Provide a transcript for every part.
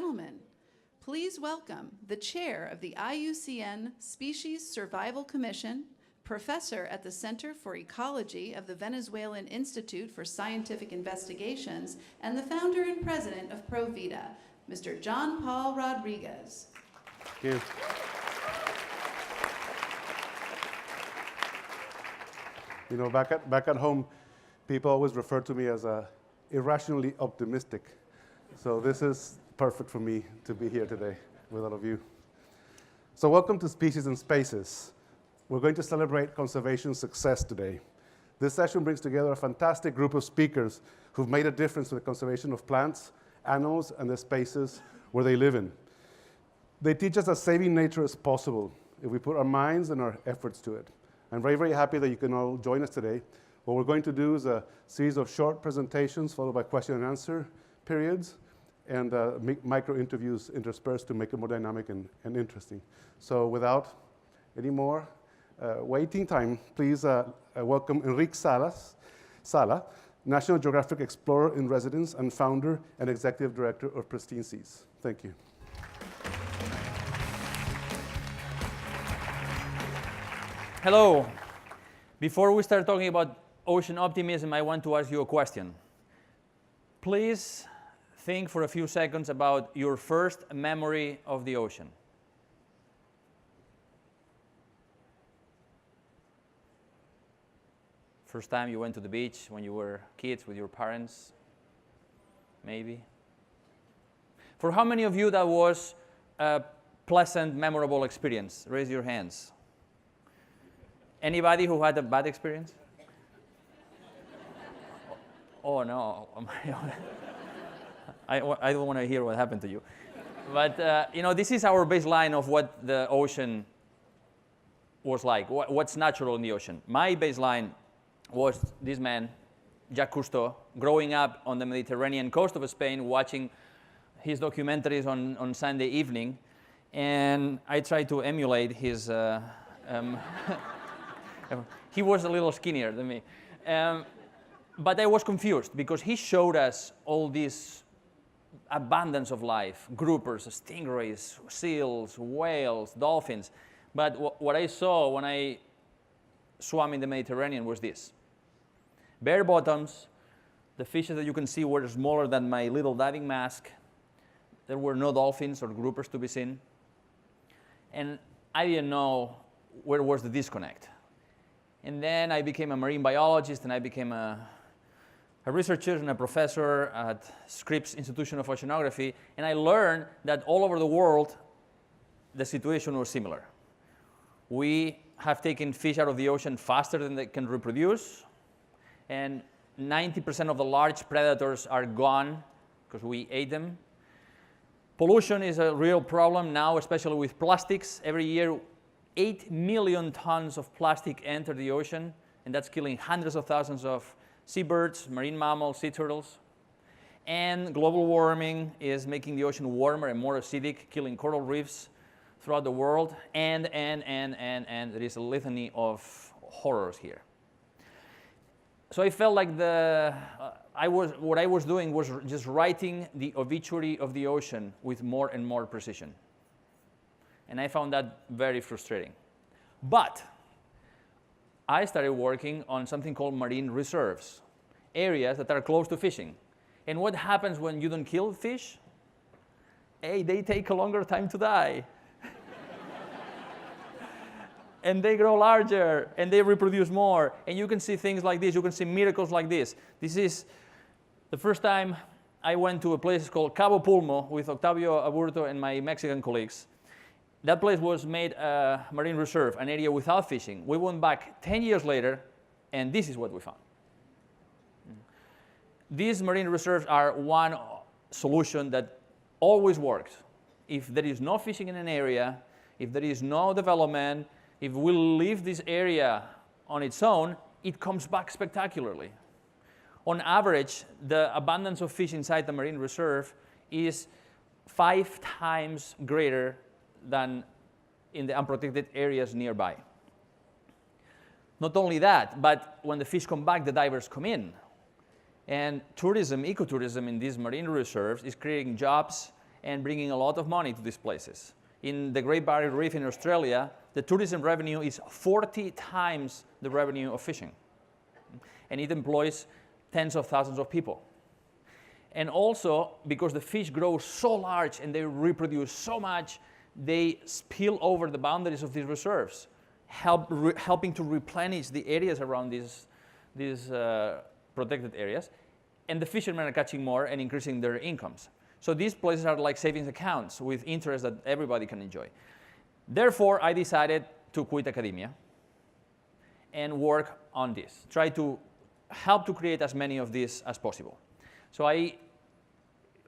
gentlemen, please welcome the chair of the IUCN Species Survival Commission, professor at the Center for Ecology of the Venezuelan Institute for Scientific Investigations, and the founder and president of Provita, Mr. John Paul Rodríguez. Thank you. You know, back at home, people always refer to me as irrationally optimistic. So this is perfect for me to be here today with all of you. So welcome to Species and Spaces. We're going to celebrate conservation success today. This session brings together a fantastic group of speakers who've made a difference in the conservation of plants, animals, and the spaces where they live in. They teach us that saving nature is possible if we put our minds and our efforts to it. I'm very, very happy that you can all join us today. What we're going to do is a series of short presentations followed by question and answer periods and micro interviews interspersed to make it more dynamic and interesting. So without any more waiting time, please welcome Enric Sala, National Geographic Explorer in Residence and founder and executive director of Pristine Seas. Thank you. Hello. Before we start talking about ocean optimism, I want to ask you a question. Please think for a few seconds about your first memory of the ocean. First time you went to the beach when you were kids with your parents, maybe. For how many of you that was a pleasant, memorable experience? Raise your hands. Anybody who had a bad experience? Oh no, I don't want to hear what happened to you. But you know, this is our baseline of what the ocean was like, what's natural in the ocean. My baseline was this man, Jacques Cousteau, growing up on the Mediterranean coast of Spain, watching his documentaries on Sunday evening, and I tried to emulate his. He was a little skinnier than me. But I was confused because he showed us all this abundance of life, groupers, stingrays, seals, whales, dolphins. But what I saw when I swam in the Mediterranean was this. Bare bottoms, the fishes that you can see were smaller than my little diving mask. There were no dolphins or groupers to be seen. And I didn't know where was the disconnect. And then I became a marine biologist, and I became a researcher and a professor at Scripps Institution of Oceanography, and I learned that all over the world, the situation was similar. We have taken fish out of the ocean faster than they can reproduce, and 90% of the large predators are gone because we ate them. Pollution is a real problem now, especially with plastics. Every year, 8 million tons of plastic enter the ocean, and that's killing hundreds of thousands of seabirds, marine mammals, sea turtles. And global warming is making the ocean warmer and more acidic, killing coral reefs throughout the world. And there is a litany of horrors here. So I felt like what I was doing was just writing the obituary of the ocean with more and more precision. And I found that very frustrating. But I started working on something called marine reserves, areas that are close to fishing. And what happens when you don't kill fish? Hey, they take a longer time to die. And they grow larger, and they reproduce more. And you can see things like this. You can see miracles like this. This is the first time I went to a place called Cabo Pulmo with Octavio Aburto and my Mexican colleagues. That place was made a marine reserve, an area without fishing. We went back 10 years later, and this is what we found. These marine reserves are one solution that always works. If there is no fishing in an area, if there is no development, if we leave this area on its own, it comes back spectacularly. On average, the abundance of fish inside the marine reserve is 5 times greater than in the unprotected areas nearby. Not only that, but when the fish come back, the divers come in. And tourism, ecotourism in these marine reserves is creating jobs and bringing a lot of money to these places. In the Great Barrier Reef in Australia, the tourism revenue is 40 times the revenue of fishing. And it employs tens of thousands of people. And also, because the fish grow so large and they reproduce so much, they spill over the boundaries of these reserves, helping to replenish the areas around these protected areas. And the fishermen are catching more and increasing their incomes. So these places are like savings accounts with interest that everybody can enjoy. Therefore, I decided to quit academia and work on this, try to help to create as many of these as possible. So I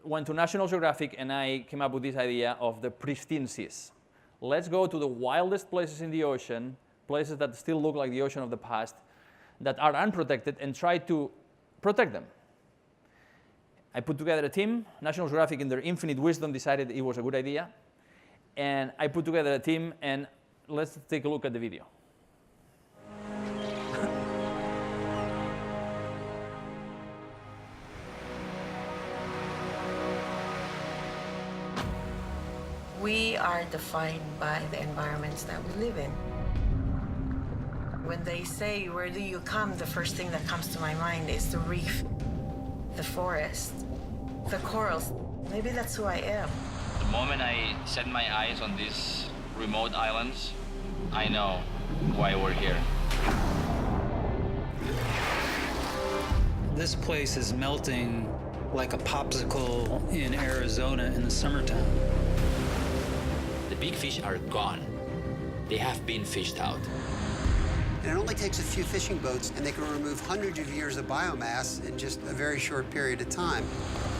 went to National Geographic and I came up with this idea of the pristine seas. Let's go to the wildest places in the ocean, places that still look like the ocean of the past, that are unprotected, and try to protect them. I put together a team. National Geographic, in their infinite wisdom, decided it was a good idea. And I put together a team, and let's take a look at the video. We are defined by the environments that we live in. When they say, where do you come? The first thing that comes to my mind is the reef, the forest, the corals. Maybe that's who I am. The moment I set my eyes on these remote islands, I know why we're here. This place is melting like a popsicle in Arizona in the summertime. The big fish are gone. They have been fished out. And it only takes a few fishing boats, and they can remove hundreds of years of biomass in just a very short period of time.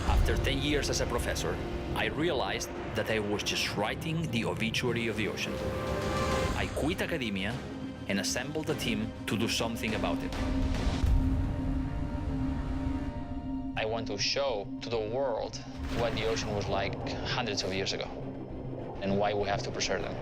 After 10 years as a professor, I realized that I was just writing the obituary of the ocean. I quit academia and assembled a team to do something about it. I want to show to the world what the ocean was like hundreds of years ago and why we have to preserve them.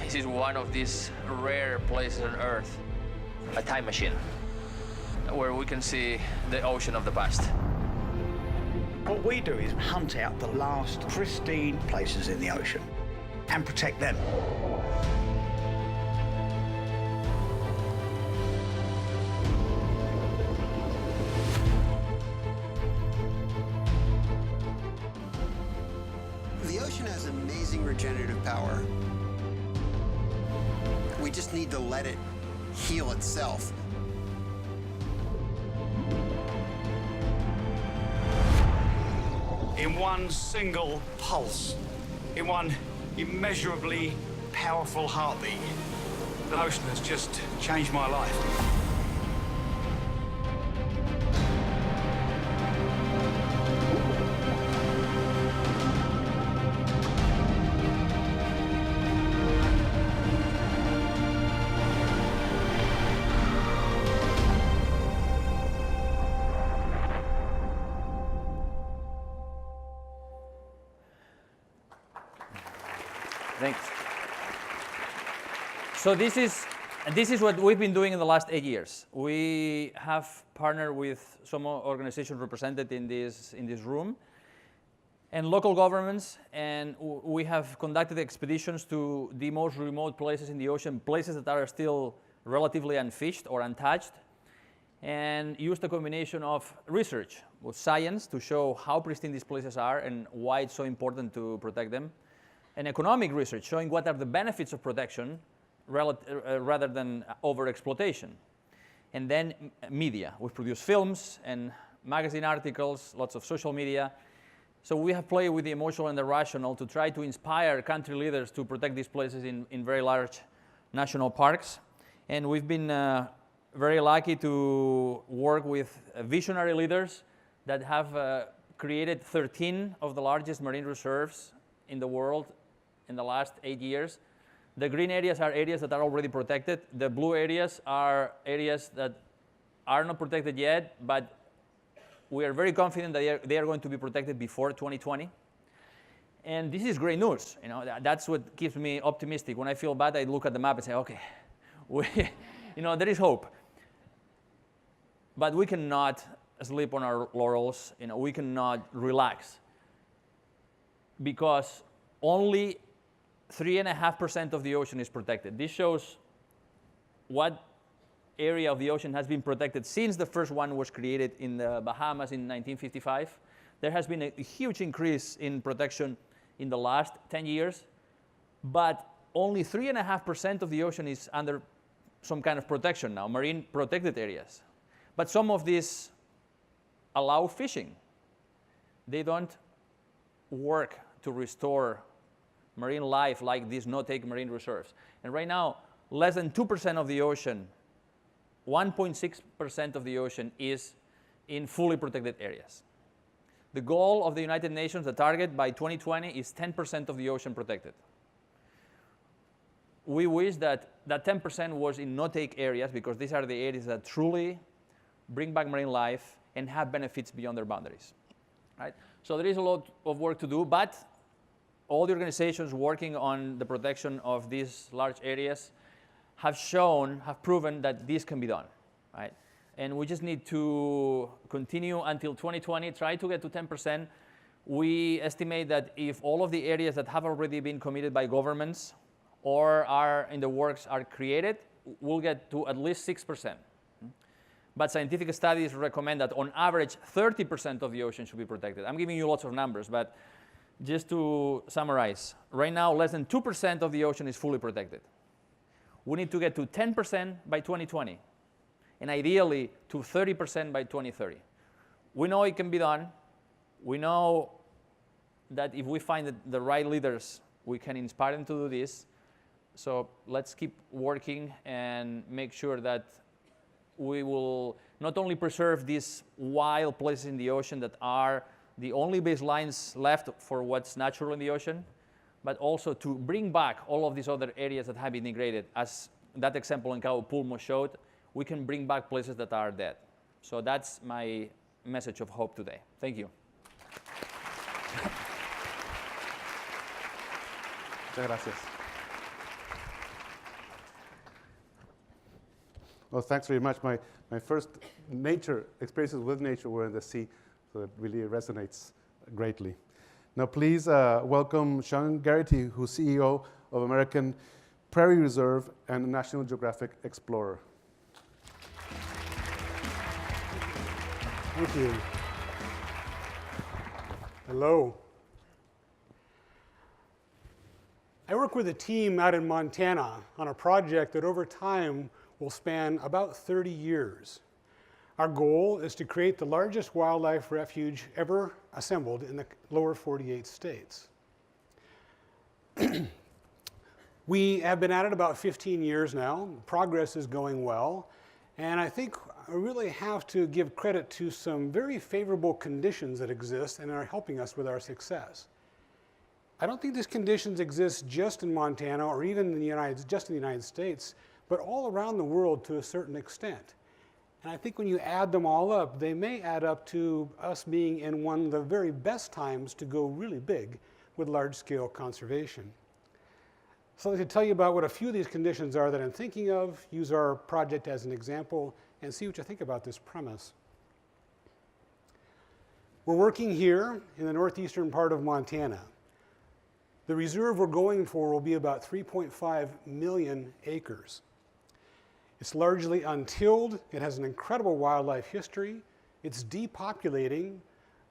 This is one of these rare places on Earth, a time machine, where we can see the ocean of the past. What we do is hunt out the last pristine places in the ocean and protect them. The ocean has amazing regenerative power. We just need to let it heal itself. In one single pulse, in one immeasurably powerful heartbeat, the ocean has just changed my life. Thanks. So this is what we've been doing in the last 8 years. We have partnered with some organizations represented in this room and local governments, and we have conducted expeditions to the most remote places in the ocean, places that are still relatively unfished or untouched, and used a combination of research with science to show how pristine these places are and why it's so important to protect them, and economic research showing what are the benefits of protection rather than overexploitation. And then media. We've produced films and magazine articles, lots of social media. So we have played with the emotional and the rational to try to inspire country leaders to protect these places in very large national parks. And we've been very lucky to work with visionary leaders that have created 13 of the largest marine reserves in the world in the last 8 years. The green areas are areas that are already protected. The blue areas are areas that are not protected yet, but We are very confident that they are going to be protected before 2020. And this is great news. You know, that's what keeps me optimistic. When I feel bad, I look at the map and say, okay, there is hope. But we cannot sleep on our laurels. We cannot relax, because only 3.5% of the ocean is protected. This shows what area of the ocean has been protected since the first one was created in the Bahamas in 1955. There has been a huge increase in protection in the last 10 years, but only 3.5% of the ocean is under some kind of protection now, marine protected areas. But some of these allow fishing. They don't work to restore marine life like these no-take marine reserves. And right now, less than 2% of the ocean, 1.6% of the ocean is in fully protected areas. The goal of the United Nations, the target by 2020, is 10% of the ocean protected. We wish that 10% was in no-take areas, because these are the areas that truly bring back marine life and have benefits beyond their boundaries. Right? So there is a lot of work to do, but all the organizations working on the protection of these large areas have proven that this can be done. Right? And we just need to continue until 2020, try to get to 10%. We estimate that if all of the areas that have already been committed by governments or are in the works are created, we'll get to at least 6%. But scientific studies recommend that on average, 30% of the ocean should be protected. I'm giving you lots of numbers, but just to summarize, right now, less than 2% of the ocean is fully protected. We need to get to 10% by 2020, and ideally to 30% by 2030. We know it can be done. We know that if we find the right leaders, we can inspire them to do this. So let's keep working and make sure that we will not only preserve these wild places in the ocean that are the only baselines left for what's natural in the ocean, but also to bring back all of these other areas that have been degraded. As that example in Cabo Pulmo showed, we can bring back places that are dead. So that's my message of hope today. Thank you. Muchas gracias. Well, thanks very much. My first nature experiences with nature were in the sea, so it really resonates greatly. Now, please welcome Sean Gerrity, who's CEO of American Prairie Reserve and National Geographic Explorer. Thank you. Hello. I work with a team out in Montana on a project that over time will span about 30 years. Our goal is to create the largest wildlife refuge ever assembled in the lower 48 states. We have been at it about 15 years now. Progress is going well. And I think I really have to give credit to some very favorable conditions that exist and are helping us with our success. I don't think these conditions exist just in Montana or even in the United States, but all around the world to a certain extent. And I think when you add them all up, they may add up to us being in one of the very best times to go really big with large-scale conservation. So I'd like to tell you about what a few of these conditions are that I'm thinking of, use our project as an example, and see what you think about this premise. We're working here in the northeastern part of Montana. The reserve we're going for will be about 3.5 million acres. It's largely untilled. It has an incredible wildlife history. It's depopulating.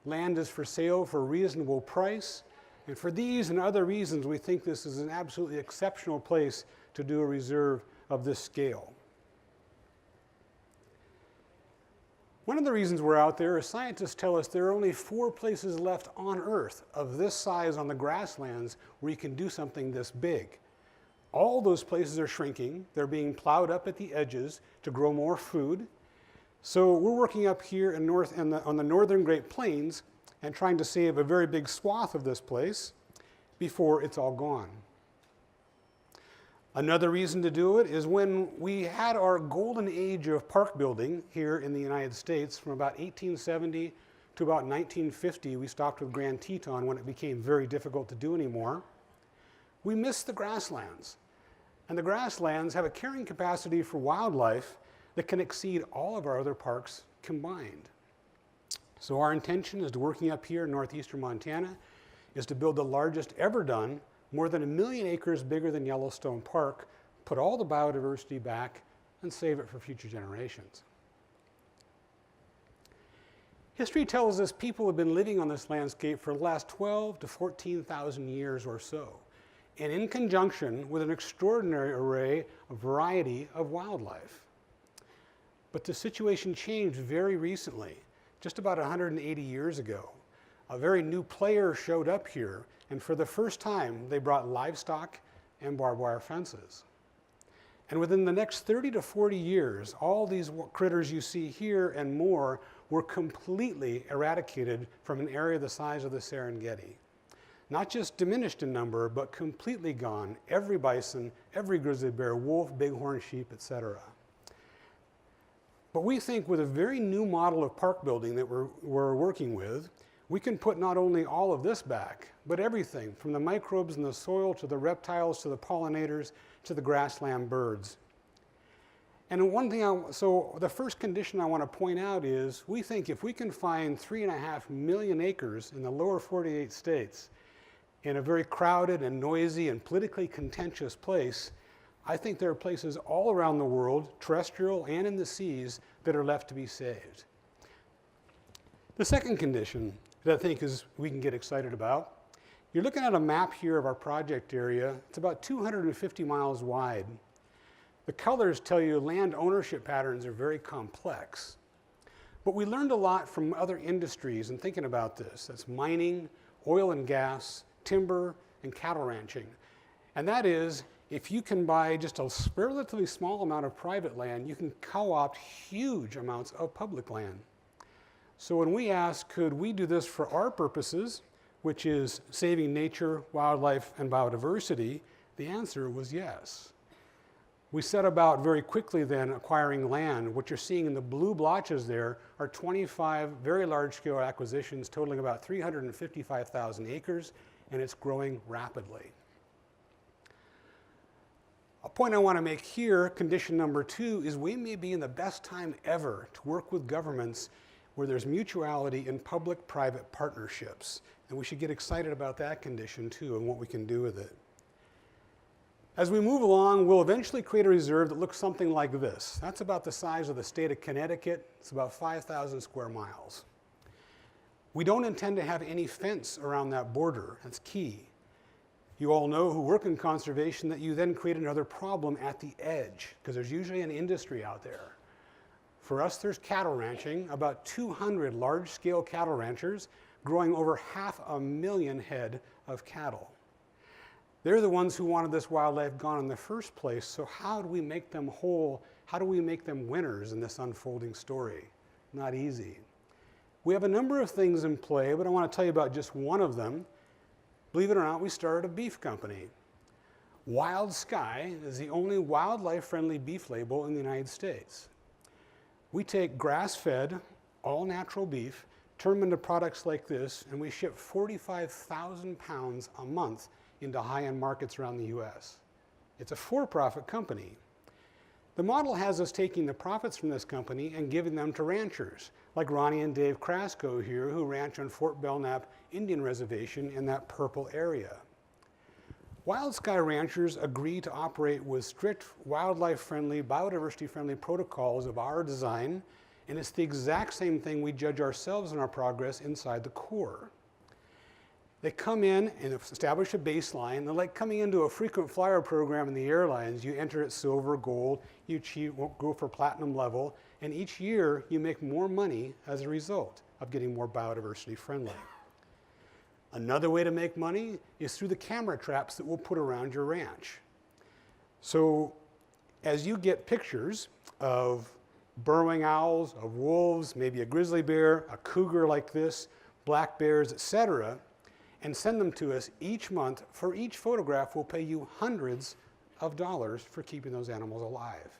Land is for sale for a reasonable price. And for these and other reasons, we think this is an absolutely exceptional place to do a reserve of this scale. One of the reasons we're out there is scientists tell us there are only 4 places left on Earth of this size on the grasslands where you can do something this big. All those places are shrinking. They're being plowed up at the edges to grow more food. So we're working up here on the northern Great Plains and trying to save a very big swath of this place before it's all gone. Another reason to do it is when we had our golden age of park building here in the United States from about 1870 to about 1950. We stopped with Grand Teton when it became very difficult to do anymore. We miss the grasslands. And the grasslands have a carrying capacity for wildlife that can exceed all of our other parks combined. So our intention is to, working up here in northeastern Montana, is to build the largest ever done, more than 1 million acres bigger than Yellowstone Park, put all the biodiversity back, and save it for future generations. History tells us people have been living on this landscape for the last 12 to 14,000 years or so, and in conjunction with an extraordinary array of variety of wildlife. But the situation changed very recently, just about 180 years ago. A very new player showed up here, and for the first time, they brought livestock and barbed wire fences. And within the next 30 to 40 years, all these critters you see here and more were completely eradicated from an area the size of the Serengeti. Not just diminished in number, but completely gone. Every bison, every grizzly bear, wolf, bighorn sheep, etc. But we think with a very new model of park building that we're working with, we can put not only all of this back, but everything from the microbes in the soil to the reptiles to the pollinators to the grassland birds. And one thing, so the first condition I want to point out is we think if we can find 3.5 million acres in the lower 48 states in a very crowded and noisy and politically contentious place, I think there are places all around the world, terrestrial and in the seas, that are left to be saved. The second condition that I think we can get excited about, you're looking at a map here of our project area. It's about 250 miles wide. The colors tell you land ownership patterns are very complex. But we learned a lot from other industries in thinking about this. That's mining, oil and gas, timber, and cattle ranching. And that is, if you can buy just a relatively small amount of private land, you can co-opt huge amounts of public land. So when we asked, could we do this for our purposes, which is saving nature, wildlife, and biodiversity, the answer was yes. We set about very quickly then acquiring land. What you're seeing in the blue blotches there are 25 very large-scale acquisitions totaling about 355,000 acres, and it's growing rapidly. A point I want to make here, condition number 2, is we may be in the best time ever to work with governments where there's mutuality in public-private partnerships. And we should get excited about that condition too and what we can do with it. As we move along, we'll eventually create a reserve that looks something like this. That's about the size of the state of Connecticut. It's about 5,000 square miles. We don't intend to have any fence around that border. That's key. You all know who work in conservation that you then create another problem at the edge, because there's usually an industry out there. For us, there's cattle ranching, about 200 large-scale cattle ranchers growing over 500,000 head of cattle. They're the ones who wanted this wildlife gone in the first place, so how do we make them whole? How do we make them winners in this unfolding story? Not easy. We have a number of things in play, but I want to tell you about just one of them. Believe it or not, we started a beef company. Wild Sky is the only wildlife-friendly beef label in the United States. We take grass-fed, all-natural beef, turn them into products like this, and we ship 45,000 pounds a month into high-end markets around the US. It's a for-profit company. The model has us taking the profits from this company and giving them to ranchers, like Ronnie and Dave Krasko here, who ranch on Fort Belknap Indian Reservation in that purple area. Wild Sky ranchers agree to operate with strict wildlife-friendly, biodiversity-friendly protocols of our design, and it's the exact same thing we judge ourselves in our progress inside the core. They come in and establish a baseline. They're like coming into a frequent flyer program in the airlines. You enter at silver, gold, you go for platinum level, and each year you make more money as a result of getting more biodiversity friendly. Another way to make money is through the camera traps that we'll put around your ranch. So as you get pictures of burrowing owls, of wolves, maybe a grizzly bear, a cougar like this, black bears, etc., and send them to us each month, for each photograph, we'll pay you hundreds of dollars for keeping those animals alive.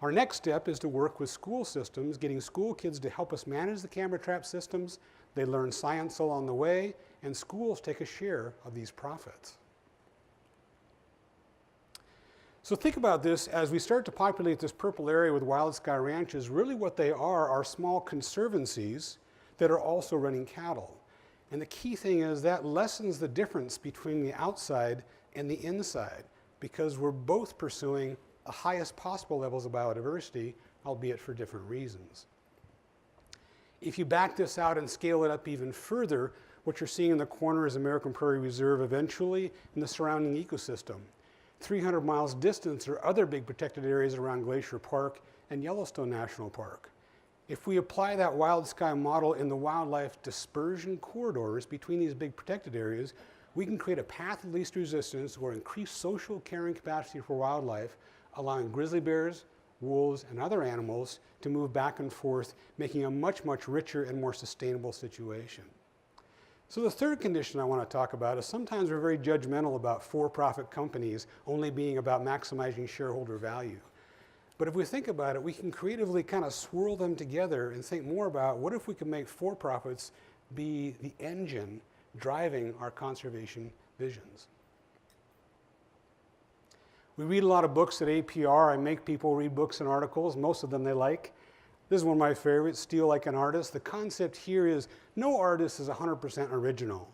Our next step is to work with school systems, getting school kids to help us manage the camera trap systems. They learn science along the way, and schools take a share of these profits. So think about this as we start to populate this purple area with wild sky ranches. Really what they are small conservancies that are also running cattle. And the key thing is that lessens the difference between the outside and the inside, because we're both pursuing the highest possible levels of biodiversity, albeit for different reasons. If you back this out and scale it up even further, what you're seeing in the corner is American Prairie Reserve eventually, and the surrounding ecosystem. 300 miles distance are other big protected areas around Glacier Park and Yellowstone National Park. If we apply that wild sky model in the wildlife dispersion corridors between these big protected areas, we can create a path of least resistance or increase social carrying capacity for wildlife, allowing grizzly bears, wolves, and other animals to move back and forth, making a much, much richer and more sustainable situation. So the third condition I want to talk about is sometimes we're very judgmental about for-profit companies only being about maximizing shareholder value. But if we think about it, we can creatively kind of swirl them together and think more about what if we could make for-profits be the engine driving our conservation visions. We read a lot of books at APR. I make people read books and articles. Most of them they like. This is one of my favorites, Steal Like an Artist. The concept here is no artist is 100% original.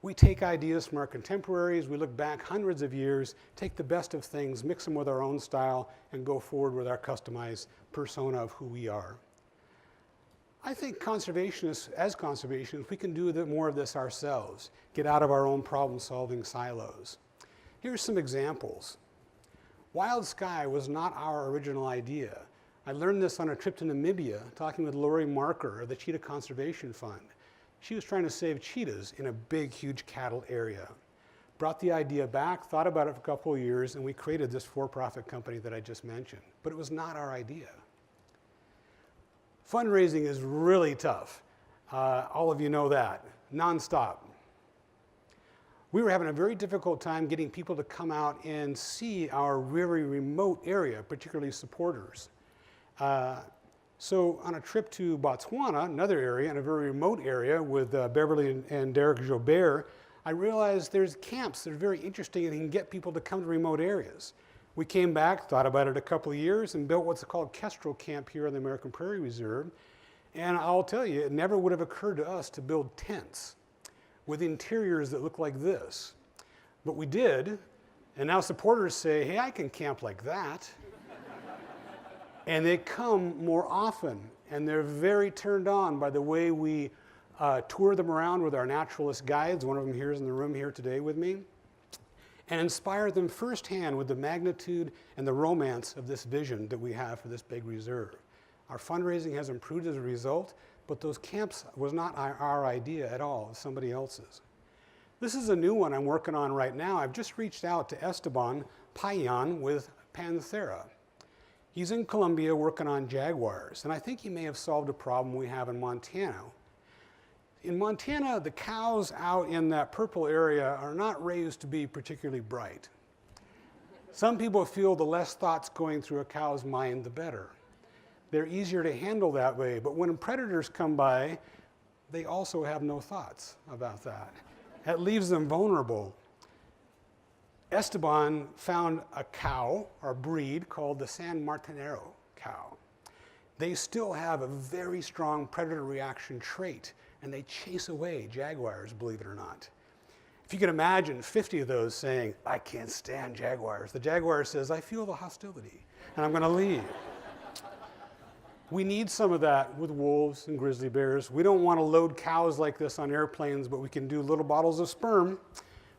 We take ideas from our contemporaries, we look back hundreds of years, take the best of things, mix them with our own style, and go forward with our customized persona of who we are. I think conservationists, as conservationists, we can do more of this ourselves, get out of our own problem-solving silos. Here's some examples. Wild sky was not our original idea. I learned this on a trip to Namibia, talking with Lori Marker of the Cheetah Conservation Fund. She was trying to save cheetahs in a big, huge cattle area. Brought the idea back, thought about it for a couple of years, and we created this for-profit company that I just mentioned. But it was not our idea. Fundraising is really tough. All of you know that, nonstop. We were having a very difficult time getting people to come out and see our very remote area, particularly supporters. So on a trip to Botswana, another area, in a very remote area with Beverly and Derek Jobert, I realized there's camps that are very interesting and can get people to come to remote areas. We came back, thought about it a couple of years, and built what's called Kestrel Camp here on the American Prairie Reserve. And I'll tell you, it never would have occurred to us to build tents with interiors that look like this. But we did, and now supporters say, hey, I can camp like that. And they come more often, and they're very turned on by the way we tour them around with our naturalist guides. One of them here is in the room here today with me. And inspire them firsthand with the magnitude and the romance of this vision that we have for this big reserve. Our fundraising has improved as a result, but those camps was not our idea at all, it was somebody else's. This is a new one I'm working on right now. I've just reached out to Esteban Payan with Panthera. He's in Colombia working on jaguars, and I think he may have solved a problem we have in Montana. In Montana, the cows out in that purple area are not raised to be particularly bright. Some people feel the less thoughts going through a cow's mind, the better. They're easier to handle that way, but when predators come by, they also have no thoughts about that. That leaves them vulnerable. Esteban found a cow, or breed, called the San Martinero cow. They still have a very strong predator reaction trait, and they chase away jaguars, believe it or not. If you can imagine 50 of those saying, I can't stand jaguars. The jaguar says, I feel the hostility, and I'm going to leave. We need some of that with wolves and grizzly bears. We don't want to load cows like this on airplanes, but we can do little bottles of sperm,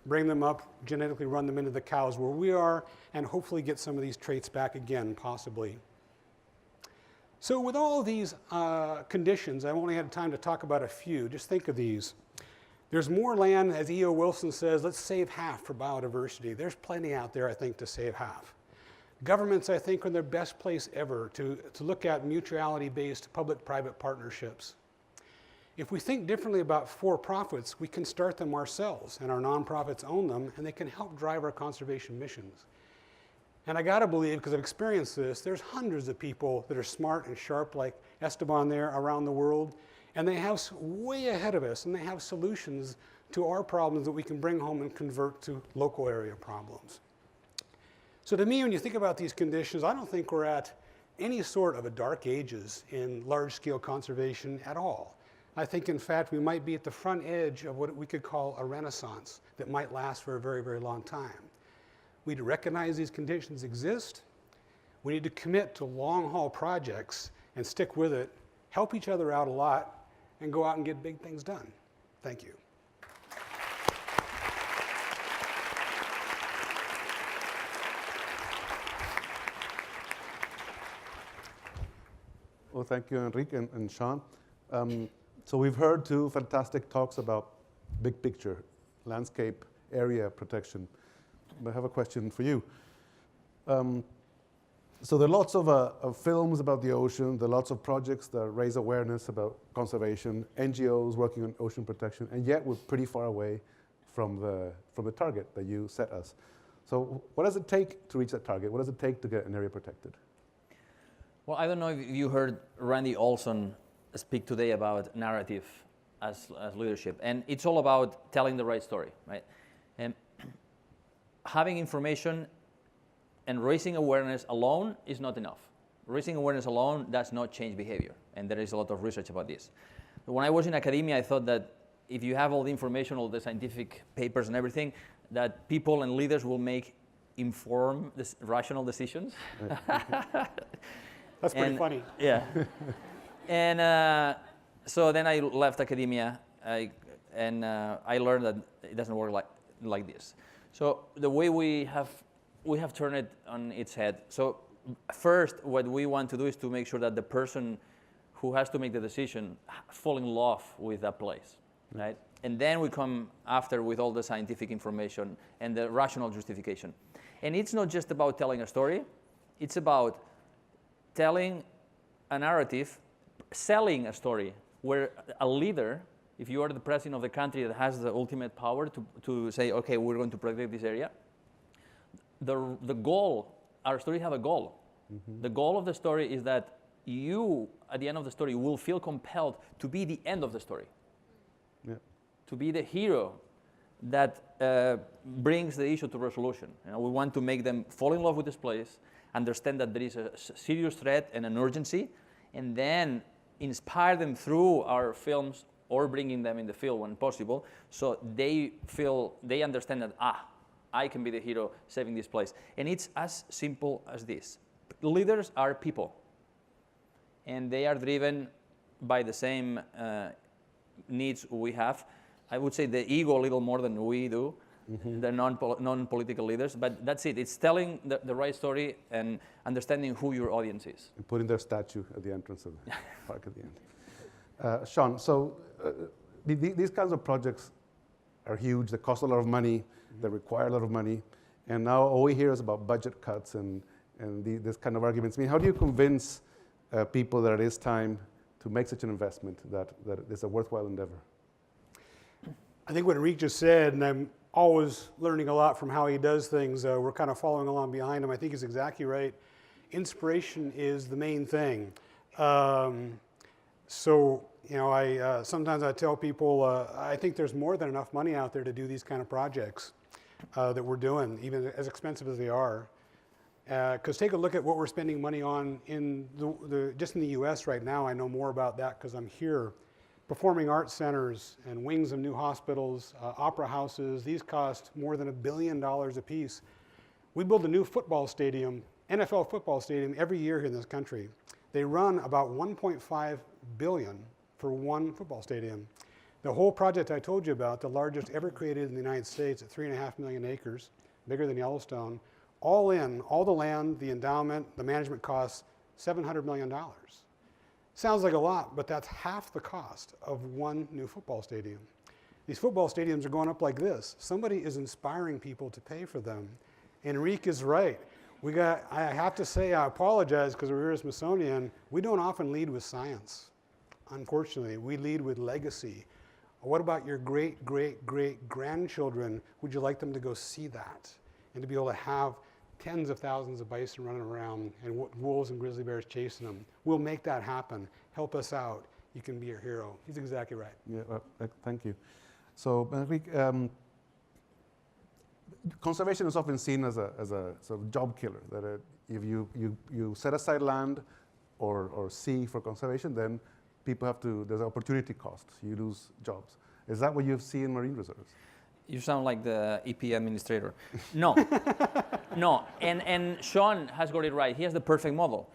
bring them up, genetically run them into the cows where we are, and hopefully get some of these traits back again, possibly. So with all of these conditions, I've only had time to talk about a few. Just think of these. There's more land, as E.O. Wilson says, let's save half for biodiversity. There's plenty out there, I think, to save half. Governments, I think, are in their best place ever to look at mutuality-based public-private partnerships. If we think differently about for-profits, we can start them ourselves, and our nonprofits own them, and they can help drive our conservation missions. And I gotta believe, because I've experienced this, there's hundreds of people that are smart and sharp like Esteban there around the world, and they have way ahead of us, and they have solutions to our problems that we can bring home and convert to local area problems. So to me, when you think about these conditions, I don't think we're at any sort of a dark ages in large-scale conservation at all. I think, in fact, we might be at the front edge of what we could call a renaissance that might last for a very, very long time. We need to recognize these conditions exist. We need to commit to long-haul projects and stick with it, help each other out a lot, and go out and get big things done. Thank you. Well, thank you, Enric and Sean. So we've heard two fantastic talks about big picture, landscape, area protection. But I have a question for you. So there are lots of films about the ocean, there are lots of projects that raise awareness about conservation, NGOs working on ocean protection, and yet we're pretty far away from the target that you set us. So what does it take to reach that target? What does it take to get an area protected? Well, I don't know if you heard Randy Olson speak today about narrative as leadership, and it's all about telling the right story, right? And having information and raising awareness alone is not enough. Raising awareness alone does not change behavior, and there is a lot of research about this. When I was in academia, I thought that if you have all the information, all the scientific papers and everything, that people and leaders will make informed, rational decisions. That's pretty funny. Yeah. And so then I left academia, and I learned that it doesn't work like this. So the way we have turned it on its head. So first, what we want to do is to make sure that the person who has to make the decision fall in love with that place, right? And then we come after with all the scientific information and the rational justification. And it's not just about telling a story. It's about telling a narrative, selling a story, where a leader, if you are the president of the country that has the ultimate power to say, okay, we're going to protect this area, the goal, our story have a goal. Mm-hmm. The goal of the story is that you, at the end of the story, will feel compelled to be the end of the story. Yeah. To be the hero that brings the issue to resolution. You know, we want to make them fall in love with this place, understand that there is a serious threat and an urgency, and then inspire them through our films or bringing them in the field when possible, so they understand that, I can be the hero saving this place. And it's as simple as this. Leaders are people, and they are driven by the same needs we have. I would say the ego a little more than we do, mm-hmm. The non-political leaders, but that's it. It's telling the right story and understanding who your audience is. And putting their statue at the entrance of the park at the end. Sean, so these kinds of projects are huge. They cost a lot of money. They require a lot of money. And now all we hear is about budget cuts and this kind of arguments. I mean, how do you convince people that it is time to make such an investment, that it's a worthwhile endeavor? I think what Enric just said, and I'm always learning a lot from how he does things. We're kind of following along behind him. I think he's exactly right. Inspiration is the main thing. So, you know, sometimes I tell people, I think there's more than enough money out there to do these kind of projects that we're doing, even as expensive as they are. Because take a look at what we're spending money on in just in the US right now. I know more about that because I'm here. Performing arts centers and wings of new hospitals, opera houses, these cost more than $1 billion a piece. We build a new football stadium, NFL football stadium, every year here in this country. They run about $1.5 billion for one football stadium. The whole project I told you about, the largest ever created in the United States at 3.5 million acres, bigger than Yellowstone, all in, all the land, the endowment, the management costs, $700 million. Sounds like a lot, but that's half the cost of one new football stadium. These football stadiums are going up like this. Somebody is inspiring people to pay for them. Enric is right. I have to say, I apologize because we're here at Smithsonian. We don't often lead with science. Unfortunately, we lead with legacy. What about your great, great, great grandchildren? Would you like them to go see that and to be able to have tens of thousands of bison running around and wolves and grizzly bears chasing them. We'll make that happen. Help us out. You can be your hero. He's exactly right. Yeah, thank you. So, Enric, conservation is often seen as a sort of job killer, that if you set aside land or sea for conservation, then people have to, there's opportunity cost. You lose jobs. Is that what you see in marine reserves? You sound like the EP administrator. No, no, and Sean has got it right. He has the perfect model.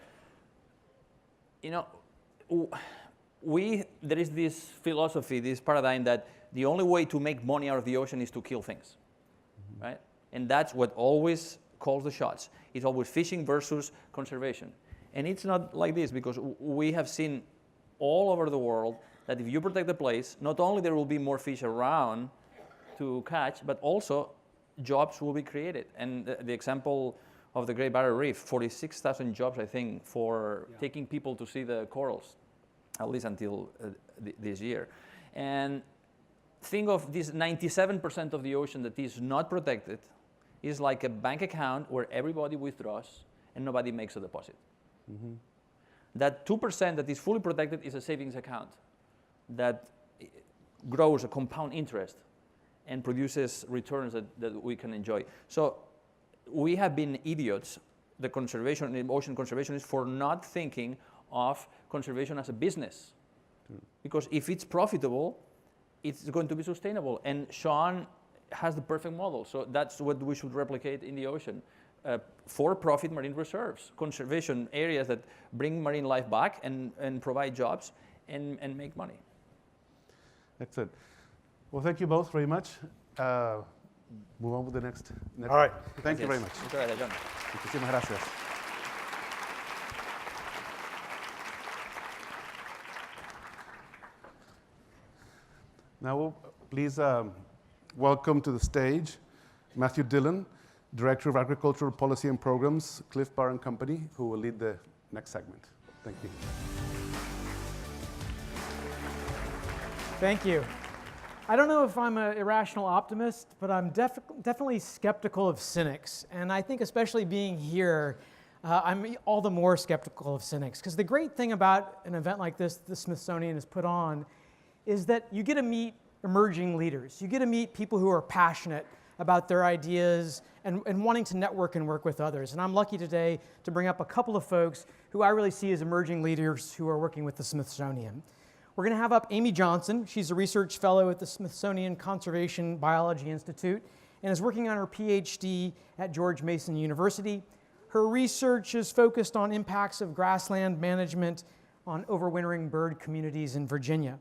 You know, there is this philosophy, this paradigm that the only way to make money out of the ocean is to kill things, right? And that's what always calls the shots. It's always fishing versus conservation. And it's not like this, because we have seen all over the world that if you protect the place, not only there will be more fish around to catch, but also jobs will be created. And the example of the Great Barrier Reef, 46,000 jobs, I think, for taking people to see the corals, at least until this year. And think of this 97% of the ocean that is not protected is like a bank account where everybody withdraws and nobody makes a deposit. Mm-hmm. That 2% that is fully protected is a savings account that grows a compound interest and produces returns that we can enjoy. So we have been idiots, the ocean conservationists, for not thinking of conservation as a business. Because if it's profitable, it's going to be sustainable. And Sean has the perfect model. So that's what we should replicate in the ocean. For-profit marine reserves, conservation areas that bring marine life back and provide jobs and make money. Excellent. Well, thank you both very much. Move on with the next. All right. Thank you very much. Muchísimas gracias. Now, we'll please welcome to the stage Matthew Dillon, Director of Agricultural Policy and Programs, Cliff Bar and Company, who will lead the next segment. Thank you. Thank you. I don't know if I'm an irrational optimist, but I'm definitely skeptical of cynics. And I think especially being here, I'm all the more skeptical of cynics. Because the great thing about an event like this, the Smithsonian has put on, is that you get to meet emerging leaders. You get to meet people who are passionate about their ideas and wanting to network and work with others. And I'm lucky today to bring up a couple of folks who I really see as emerging leaders who are working with the Smithsonian. We're going to have up Amy Johnson. She's a research fellow at the Smithsonian Conservation Biology Institute and is working on her PhD at George Mason University. Her research is focused on impacts of grassland management on overwintering bird communities in Virginia.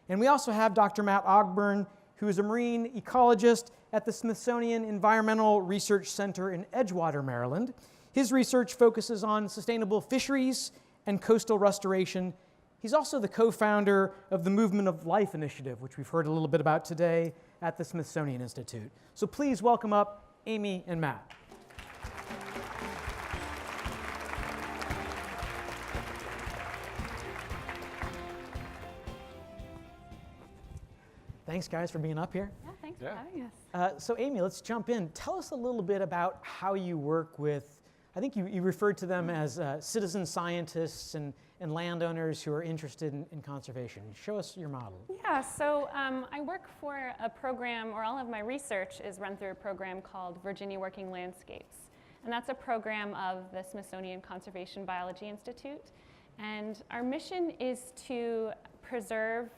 And we also have Dr. Matt Ogburn, who is a marine ecologist at the Smithsonian Environmental Research Center in Edgewater, Maryland. His research focuses on sustainable fisheries and coastal restoration. He's also the co-founder of the Movement of Life Initiative, which we've heard a little bit about today at the Smithsonian Institute. So please welcome up Amy and Matt. Thanks, guys, for being up here. Yeah, thanks for having us. So Amy, let's jump in. Tell us a little bit about how you work with, I think you referred to them as citizen scientists and landowners who are interested in conservation. Show us your model. Yeah, so I work for a program, or all of my research is run through a program called Virginia Working Landscapes. And that's a program of the Smithsonian Conservation Biology Institute. And our mission is to preserve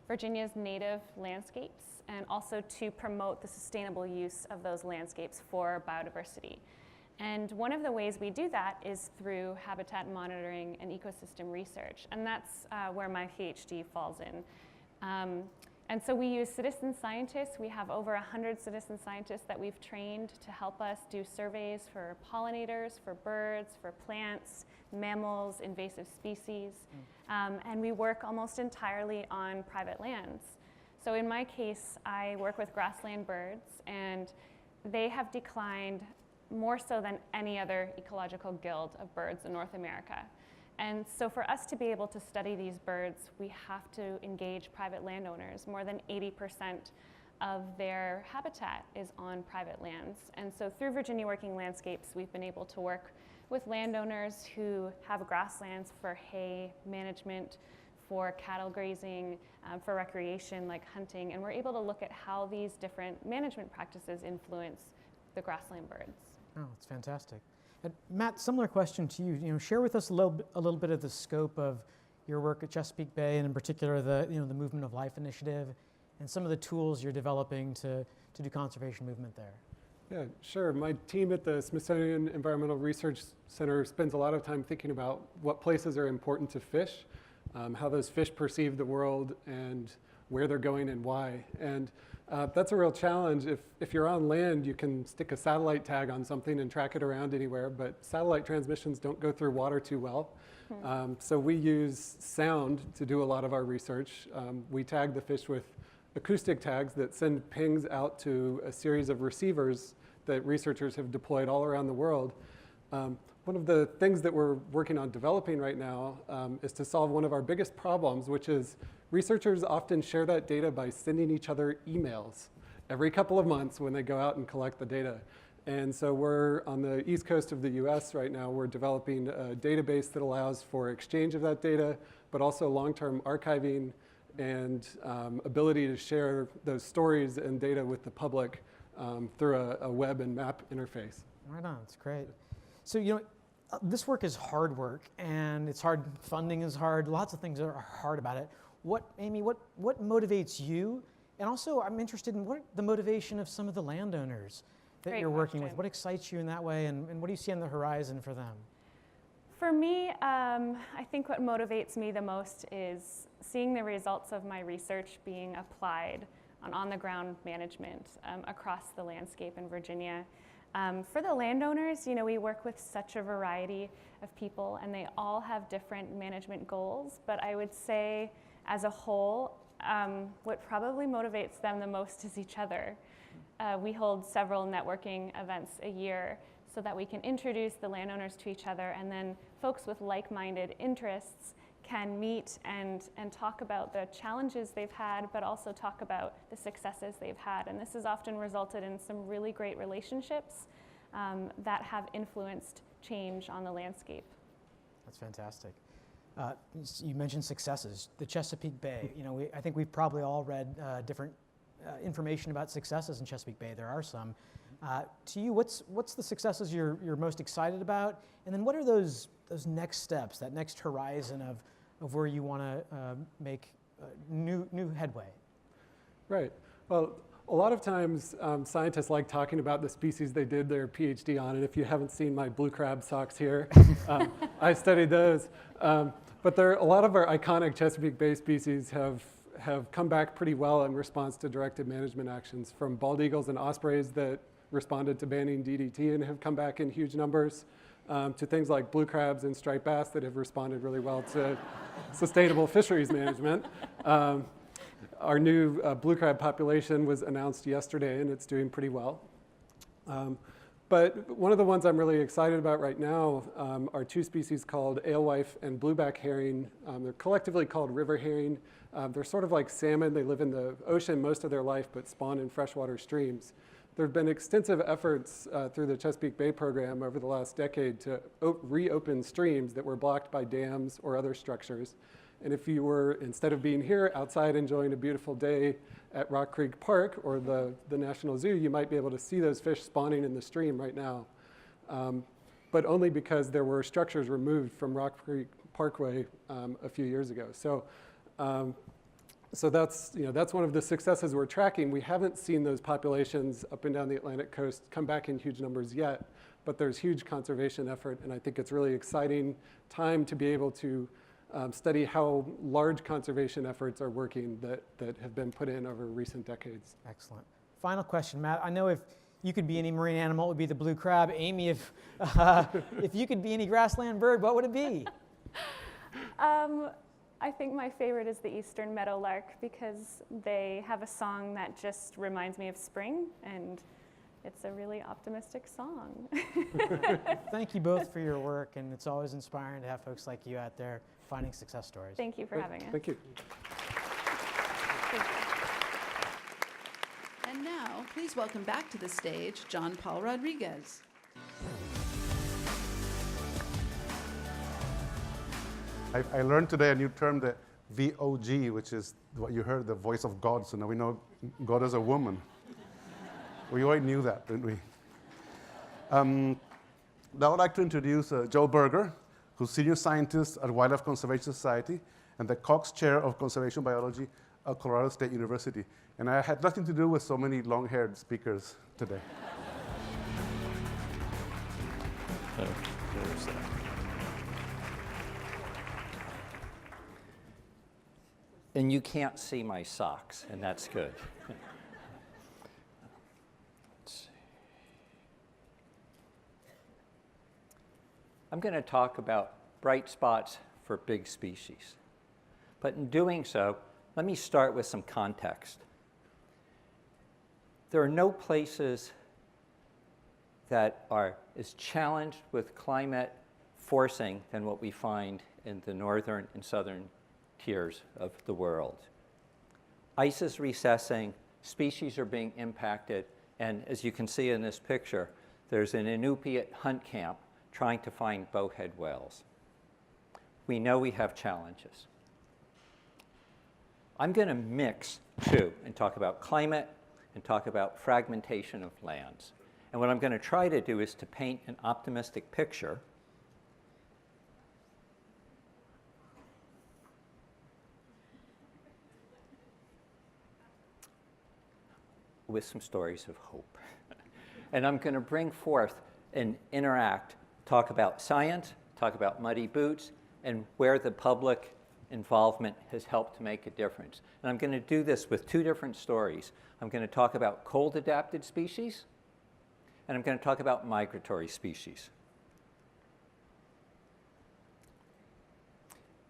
Virginia's native landscapes and also to promote the sustainable use of those landscapes for biodiversity. And one of the ways we do that is through habitat monitoring and ecosystem research, and that's where my PhD falls in. And so we use citizen scientists. We have over 100 citizen scientists that we've trained to help us do surveys for pollinators, for birds, for plants, mammals, invasive species. And we work almost entirely on private lands. So in my case, I work with grassland birds, and they have declined more so than any other ecological guild of birds in North America. And so for us to be able to study these birds, we have to engage private landowners. More than 80% of their habitat is on private lands. And so through Virginia Working Landscapes, we've been able to work with landowners who have grasslands for hay management, for cattle grazing, for recreation like hunting, and we're able to look at how these different management practices influence the grassland birds. Oh, it's fantastic. And Matt, similar question to you. You know, share with us a little bit of the scope of your work at Chesapeake Bay, and in particular the Movement of Life initiative, and some of the tools you're developing to do conservation movement there. Yeah, sure. My team at the Smithsonian Environmental Research Center spends a lot of time thinking about what places are important to fish, how those fish perceive the world, and where they're going and why. And that's a real challenge. If you're on land, you can stick a satellite tag on something and track it around anywhere, but satellite transmissions don't go through water too well. So we use sound to do a lot of our research. We tag the fish with acoustic tags that send pings out to a series of receivers that researchers have deployed all around the world. One of the things that we're working on developing right now is to solve one of our biggest problems, which is researchers often share that data by sending each other emails every couple of months when they go out and collect the data. And so we're on the east coast of the US right now, we're developing a database that allows for exchange of that data, but also long-term archiving and ability to share those stories and data with the public through a web and map interface. Right on, it's great. So, this work is hard work, and it's hard, funding is hard, lots of things are hard about it. Amy, what motivates you? And also, I'm interested in what the motivation of some of the landowners that you're working with. What excites you in that way, and what do you see on the horizon for them? For me, I think what motivates me the most is seeing the results of my research being applied on the ground management across the landscape in Virginia. For the landowners, we work with such a variety of people, and they all have different management goals, but I would say as a whole, what probably motivates them the most is each other. We hold several networking events a year so that we can introduce the landowners to each other, and then folks with like-minded interests can meet and talk about the challenges they've had, but also talk about the successes they've had. And this has often resulted in some really great relationships that have influenced change on the landscape. That's fantastic. You mentioned successes. The Chesapeake Bay, I think we've probably all read different information about successes in Chesapeake Bay. There are some. To you, what's the successes you're most excited about? And then what are those next steps, that next horizon of where you want to make new headway? Right. Well, a lot of times scientists like talking about the species they did their PhD on, and if you haven't seen my blue crab socks here, I studied those. But a lot of our iconic Chesapeake Bay species have come back pretty well in response to directed management actions, from bald eagles and ospreys that responded to banning DDT and have come back in huge numbers, to things like blue crabs and striped bass that have responded really well to sustainable fisheries management. Our new blue crab population was announced yesterday, and it's doing pretty well. But one of the ones I'm really excited about right now are two species called alewife and blueback herring. They're collectively called river herring. They're sort of like salmon. They live in the ocean most of their life, but spawn in freshwater streams. There have been extensive efforts through the Chesapeake Bay program over the last decade to reopen streams that were blocked by dams or other structures. And if you were, instead of being here outside enjoying a beautiful day at Rock Creek Park or the National Zoo, you might be able to see those fish spawning in the stream right now. But only because there were structures removed from Rock Creek Parkway a few years ago. So that's one of the successes we're tracking. We haven't seen those populations up and down the Atlantic coast come back in huge numbers yet, but there's huge conservation effort, and I think it's really exciting time to be able to study how large conservation efforts are working that have been put in over recent decades. Excellent. Final question, Matt. I know if you could be any marine animal, it would be the blue crab. Amy, if you could be any grassland bird, what would it be? I think my favorite is the eastern meadowlark, because they have a song that just reminds me of spring, and it's a really optimistic song. Thank you both for your work, and it's always inspiring to have folks like you out there finding success stories. Thank you for having us. Thank you. Thank you. And now, please welcome back to the stage John Paul Rodríguez. I learned today a new term, the VOG, which is what you heard, the voice of God. So now we know God is a woman. We already knew that, didn't we? Now I'd like to introduce Joe Berger, who's Senior Scientist at Wildlife Conservation Society and the Cox Chair of Conservation Biology at Colorado State University. And I had nothing to do with so many long-haired speakers today. There's that. And you can't see my socks, and that's good. Let's see. I'm going to talk about bright spots for big species. But in doing so, let me start with some context. There are no places that are as challenged with climate forcing than what we find in the northern and southern tiers of the world. Ice is recessing, species are being impacted, and as you can see in this picture, there's an Inupiat hunt camp trying to find bowhead whales. We know we have challenges. I'm going to mix two and talk about climate and talk about fragmentation of lands. And what I'm going to try to do is to paint an optimistic picture with some stories of hope. And I'm going to bring forth and interact, talk about science, talk about muddy boots, and where the public involvement has helped to make a difference. And I'm going to do this with two different stories. I'm going to talk about cold-adapted species, and I'm going to talk about migratory species.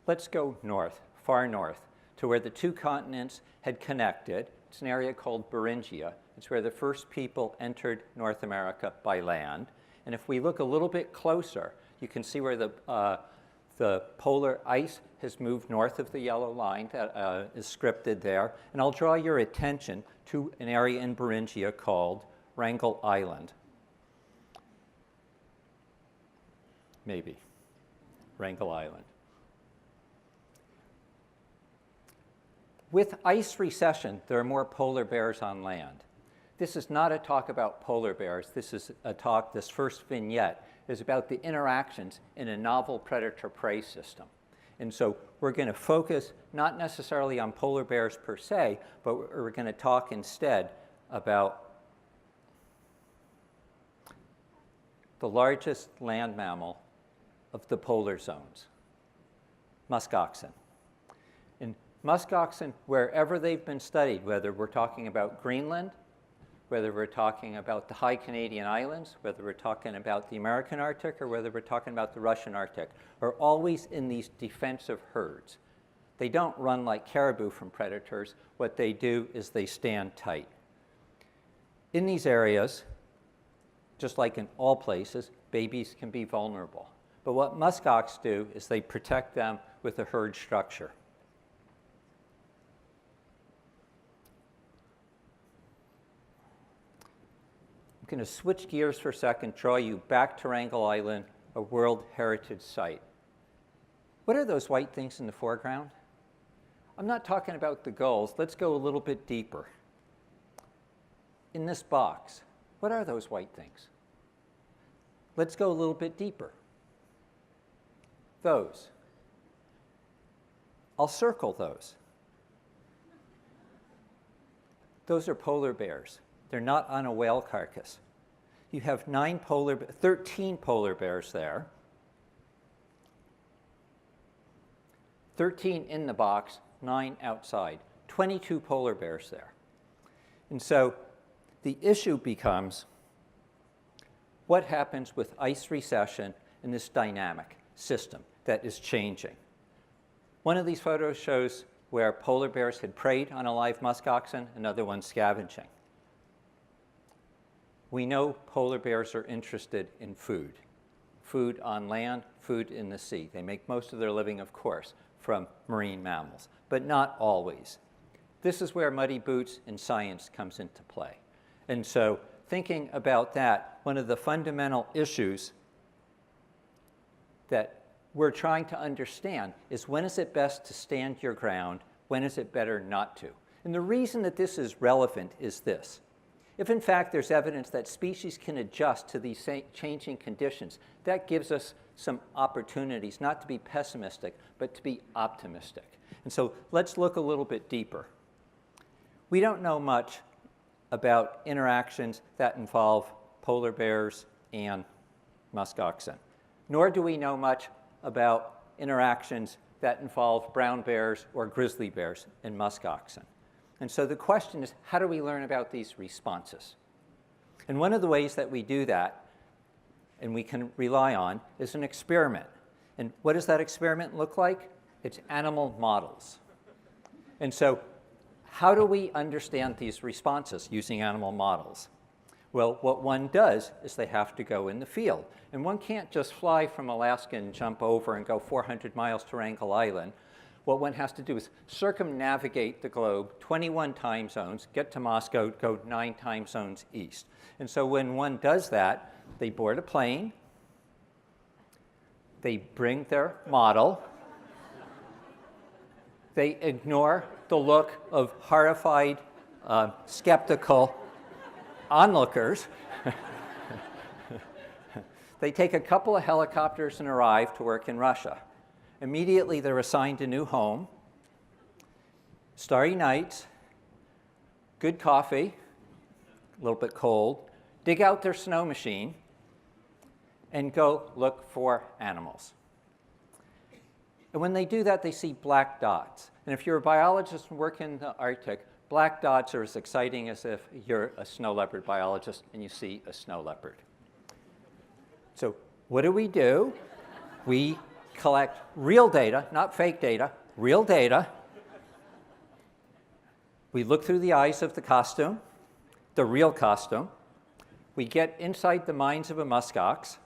Let's go north, far north, to where the two continents had connected. It's an area called Beringia. It's where the first people entered North America by land. And if we look a little bit closer, you can see where the polar ice has moved north of the yellow line that is scripted there. And I'll draw your attention to an area in Beringia called Wrangel Island. Maybe. Wrangel Island. With ice recession, there are more polar bears on land. This is not a talk about polar bears. This is a talk, this first vignette is about the interactions in a novel predator-prey system. And so we're going to focus not necessarily on polar bears per se, but we're going to talk instead about the largest land mammal of the polar zones, muskoxen. And muskoxen, wherever they've been studied, whether we're talking about Greenland, whether we're talking about the high Canadian islands, whether we're talking about the American Arctic, or whether we're talking about the Russian Arctic, are always in these defensive herds. They don't run like caribou from predators. What they do is they stand tight. In these areas, just like in all places, babies can be vulnerable. But what muskox do is they protect them with a herd structure. I'm going to switch gears for a second, draw you back to Wrangel Island, a World Heritage Site. What are those white things in the foreground? I'm not talking about the gulls. Let's go a little bit deeper. In this box, what are those white things? Let's go a little bit deeper. Those. I'll circle those. Those are polar bears. They're not on a whale carcass. You have 13 polar bears there. 13 in the box, 9 outside. 22 polar bears there. And so the issue becomes, what happens with ice recession in this dynamic system that is changing? One of these photos shows where polar bears had preyed on a live muskoxen, another one scavenging. We know polar bears are interested in food. Food on land, food in the sea. They make most of their living, of course, from marine mammals, but not always. This is where muddy boots and science comes into play. And so thinking about that, one of the fundamental issues that we're trying to understand is when is it best to stand your ground, when is it better not to? And the reason that this is relevant is this. If in fact there's evidence that species can adjust to these changing conditions, that gives us some opportunities not to be pessimistic, but to be optimistic. And so let's look a little bit deeper. We don't know much about interactions that involve polar bears and musk oxen, nor do we know much about interactions that involve brown bears or grizzly bears and musk oxen. And so the question is, how do we learn about these responses? And one of the ways that we do that, and we can rely on, is an experiment. And what does that experiment look like? It's animal models. And so how do we understand these responses using animal models? Well, what one does is they have to go in the field. And one can't just fly from Alaska and jump over and go 400 miles to Wrangel Island. What one has to do is circumnavigate the globe, 21 time zones, get to Moscow, go 9 time zones east. And so when one does that, they board a plane, they bring their model, they ignore the look of horrified, skeptical onlookers. They take a couple of helicopters and arrive to work in Russia. Immediately, they're assigned a new home, starry nights, good coffee, a little bit cold, dig out their snow machine, and go look for animals. And when they do that, they see black dots. And if you're a biologist and work in the Arctic, black dots are as exciting as if you're a snow leopard biologist and you see a snow leopard. So what do? We collect real data, not fake data, real data. We look through the eyes of the costume, the real costume. We get inside the minds of a muskox,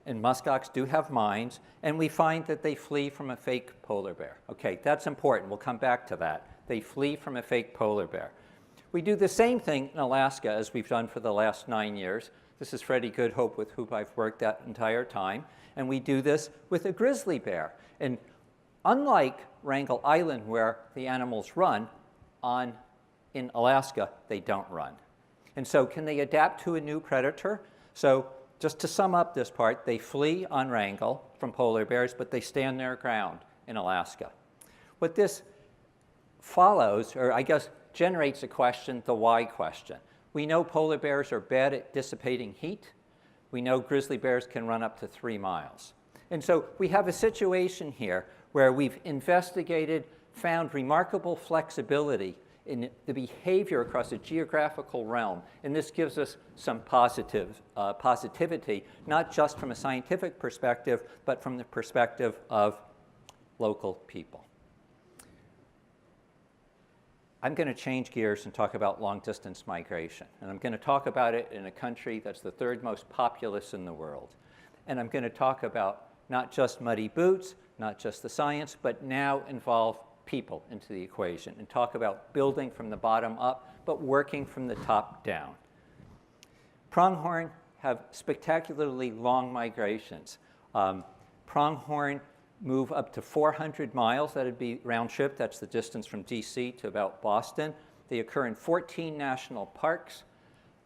and muskox do have minds, and we find that they flee from a fake polar bear. Okay, that's important. We'll come back to that. They flee from a fake polar bear. We do the same thing in Alaska as we've done for the last 9 years. This is Freddie Goodhope, with whom I've worked that entire time. And we do this with a grizzly bear. And unlike Wrangel Island, where the animals run, in Alaska, they don't run. And so can they adapt to a new predator? So just to sum up this part, they flee on Wrangel from polar bears, but they stand their ground in Alaska. What this follows, or I guess generates a question, the why question. We know polar bears are bad at dissipating heat. We know grizzly bears can run up to 3 miles. And so we have a situation here where we've investigated, found remarkable flexibility in the behavior across a geographical realm. And this gives us some positivity, not just from a scientific perspective, but from the perspective of local people. I'm going to change gears and talk about long-distance migration. And I'm going to talk about it in a country that's the 3rd most populous in the world. And I'm going to talk about not just muddy boots, not just the science, but now involve people into the equation and talk about building from the bottom up, but working from the top down. Pronghorn have spectacularly long migrations. Pronghorn move up to 400 miles. That would be round trip. That's the distance from DC to about Boston. They occur in 14 national parks.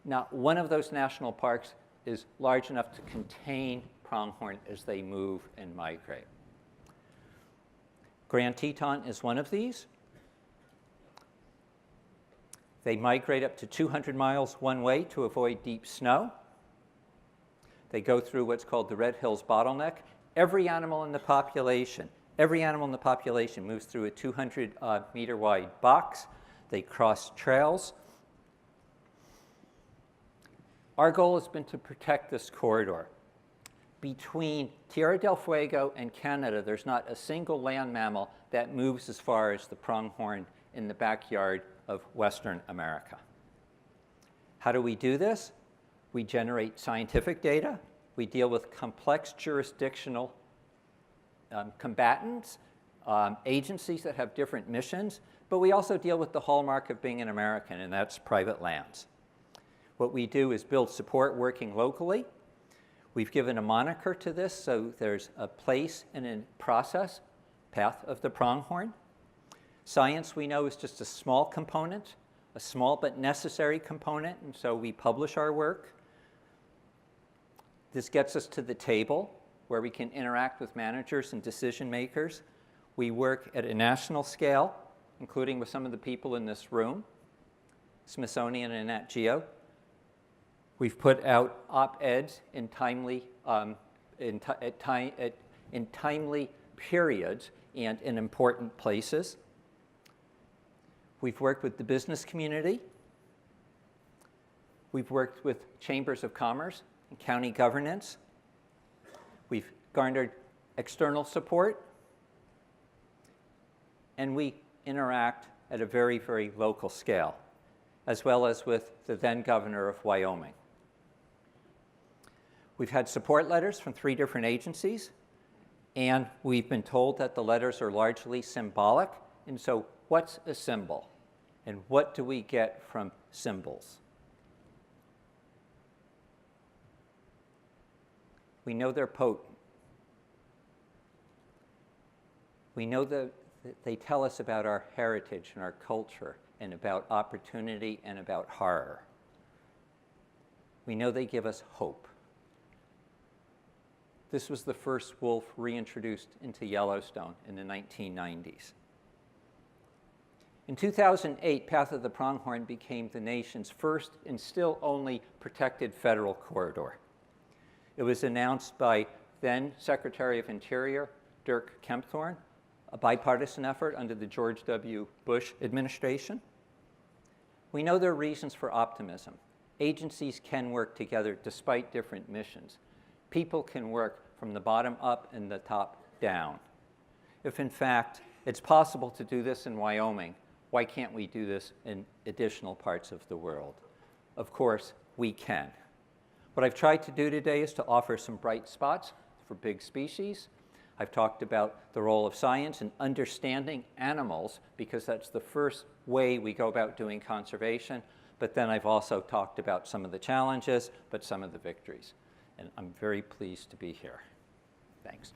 Not one of those national parks is large enough to contain pronghorn as they move and migrate. Grand Teton is one of these. They migrate up to 200 miles one way to avoid deep snow. They go through what's called the Red Hills bottleneck. Every animal in the population moves through a 200-meter wide box. They cross trails. Our goal has been to protect this corridor. Between Tierra del Fuego and Canada, there's not a single land mammal that moves as far as the pronghorn in the backyard of Western America. How do we do this? We generate scientific data. We deal with complex jurisdictional combatants, agencies that have different missions, but we also deal with the hallmark of being an American, and that's private lands. What we do is build support working locally. We've given a moniker to this, so there's a place and a process, path of the pronghorn. Science, we know, is just a small component, a small but necessary component, and so we publish our work. This gets us to the table, where we can interact with managers and decision makers. We work at a national scale, including with some of the people in this room, Smithsonian and Nat Geo. We've put out op-eds in timely periods and in important places. We've worked with the business community. We've worked with chambers of commerce and county governance. We've garnered external support. And we interact at a very, very local scale, as well as with the then governor of Wyoming. We've had support letters from 3 different agencies, and we've been told that the letters are largely symbolic. And so what's a symbol? And what do we get from symbols? We know they're potent. We know that they tell us about our heritage and our culture and about opportunity and about horror. We know they give us hope. This was the first wolf reintroduced into Yellowstone in the 1990s. In 2008, Path of the Pronghorn became the nation's first and still only protected federal corridor. It was announced by then Secretary of Interior Dirk Kempthorne, a bipartisan effort under the George W. Bush administration. We know there are reasons for optimism. Agencies can work together despite different missions. People can work from the bottom up and the top down. If in fact it's possible to do this in Wyoming, why can't we do this in additional parts of the world? Of course, we can. What I've tried to do today is to offer some bright spots for big species. I've talked about the role of science in understanding animals, because that's the first way we go about doing conservation. But then I've also talked about some of the challenges, but some of the victories. And I'm very pleased to be here. Thanks.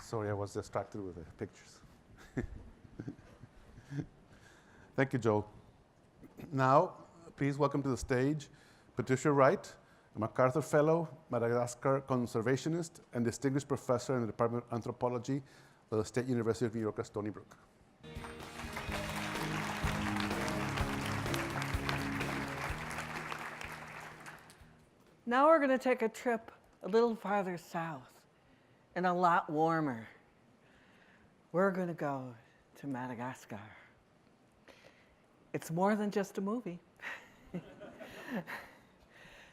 Sorry, I was distracted with the pictures. Thank you, Joel. Now, please welcome to the stage Patricia Wright, a MacArthur Fellow, Madagascar conservationist, and distinguished professor in the Department of Anthropology of the State University of New York at Stony Brook. Now we're going to take a trip a little farther south and a lot warmer. We're going to go to Madagascar. It's more than just a movie.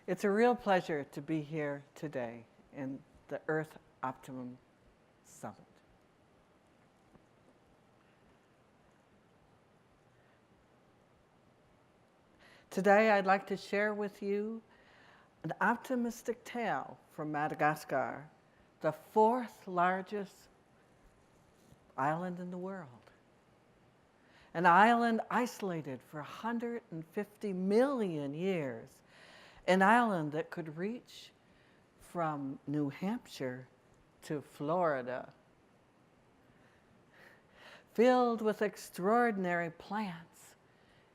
It's a real pleasure to be here today in the Earth Optimum Summit. Today I'd like to share with you an optimistic tale from Madagascar, the 4th largest island in the world. An island isolated for 150 million years. An island that could reach from New Hampshire to Florida. Filled with extraordinary plants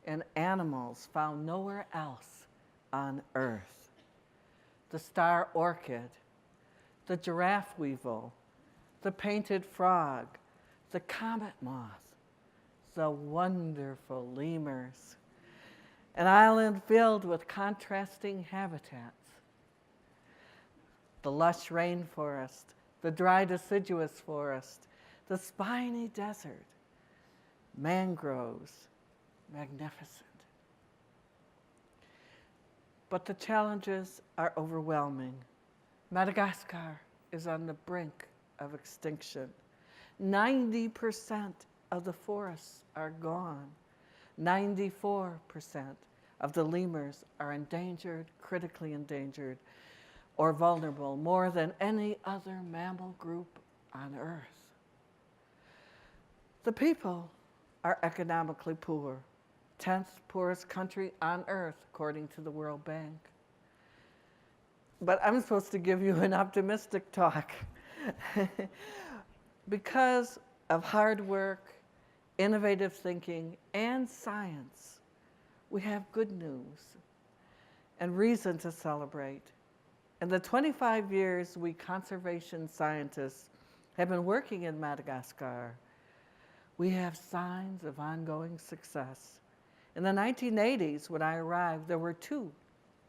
and animals found nowhere else on Earth. The star orchid, the giraffe weevil, the painted frog, the comet moth, the wonderful lemurs. An island filled with contrasting habitats. The lush rainforest, the dry deciduous forest, the spiny desert, mangroves, magnificent. But the challenges are overwhelming. Madagascar is on the brink of extinction. 90% of the forests are gone. 94% of the lemurs are endangered, critically endangered. or vulnerable more than any other mammal group on Earth. The people are economically poor, 10th poorest country on Earth, according to the World Bank. But I'm supposed to give you an optimistic talk. Because of hard work, innovative thinking, and science, we have good news and reason to celebrate. In the 25 years we conservation scientists have been working in Madagascar, we have signs of ongoing success. In the 1980s, when I arrived, there were 2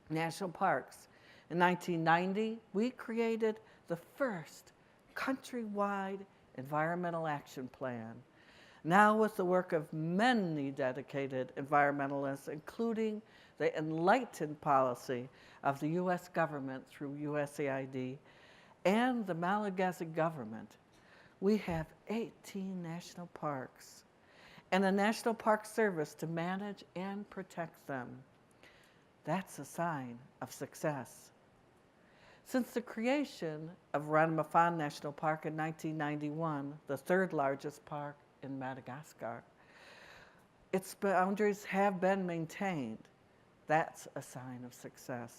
national parks. In 1990, we created the first countrywide environmental action plan. Now, with the work of many dedicated environmentalists, including the enlightened policy of the US government through USAID and the Malagasy government, we have 18 national parks and a National Park Service to manage and protect them. That's a sign of success. Since the creation of Ranamafan National Park in 1991, the 3rd largest park in Madagascar, its boundaries have been maintained. That's a sign of success.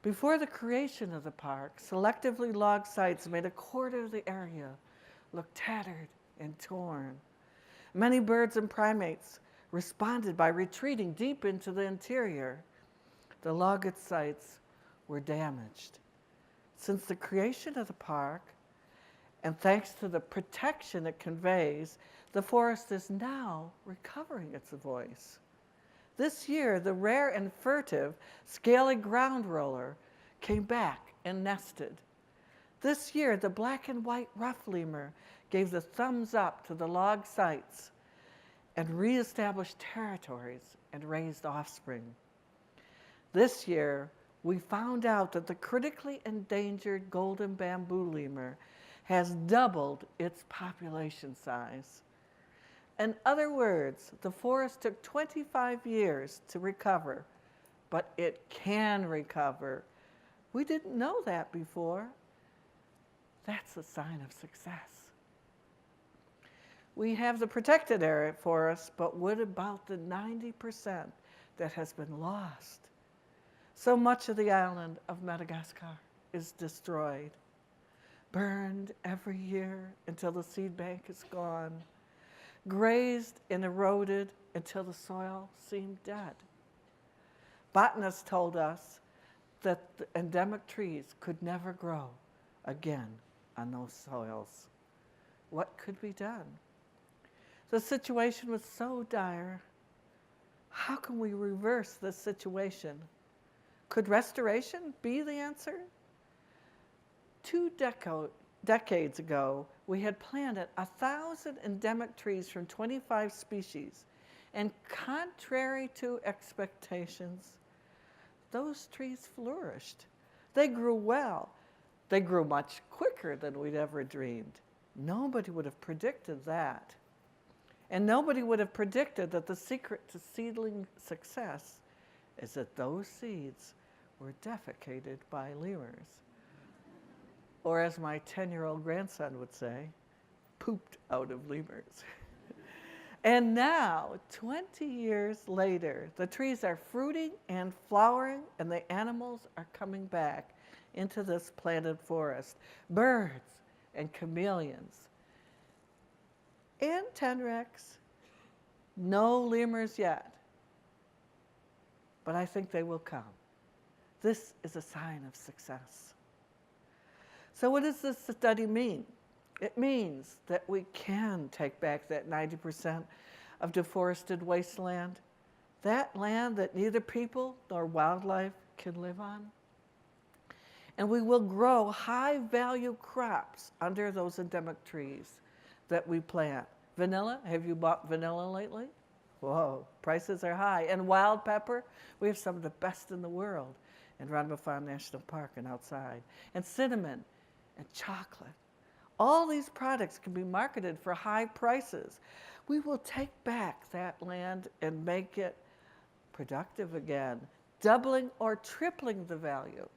Before the creation of the park, selectively logged sites made a quarter of the area look tattered and torn. Many birds and primates responded by retreating deep into the interior. The logged sites were damaged. Since the creation of the park, and thanks to the protection it conveys, the forest is now recovering its voice. This year, the rare and furtive scaly ground roller came back and nested. This year, the black and white rough lemur gave the thumbs up to the log sites and reestablished territories and raised offspring. This year, we found out that the critically endangered golden bamboo lemur has doubled its population size. In other words, the forest took 25 years to recover, but it can recover. We didn't know that before. That's a sign of success. We have the protected area forest, but what about the 90% that has been lost? So much of the island of Madagascar is destroyed, burned every year until the seed bank is gone, grazed and eroded until the soil seemed dead. Botanists told us that the endemic trees could never grow again on those soils. What could be done? The situation was so dire. How can we reverse this situation? Could restoration be the answer? 2 decades ago, we had planted 1,000 endemic trees from 25 species, and contrary to expectations, those trees flourished. They grew well. They grew much quicker than we'd ever dreamed. Nobody would have predicted that. And nobody would have predicted that the secret to seedling success is that those seeds were defecated by lemurs. Or as my 10-year-old grandson would say, pooped out of lemurs. And now, 20 years later, the trees are fruiting and flowering, and the animals are coming back into this planted forest. Birds and chameleons and tenrecs. No lemurs yet, but I think they will come. This is a sign of success. So what does this study mean? It means that we can take back that 90% of deforested wasteland, that land that neither people nor wildlife can live on. And we will grow high-value crops under those endemic trees that we plant. Vanilla, have you bought vanilla lately? Whoa, prices are high. And wild pepper, we have some of the best in the world in Ranamafan National Park and outside. And cinnamon and chocolate. All these products can be marketed for high prices. We will take back that land and make it productive again, doubling or tripling the value.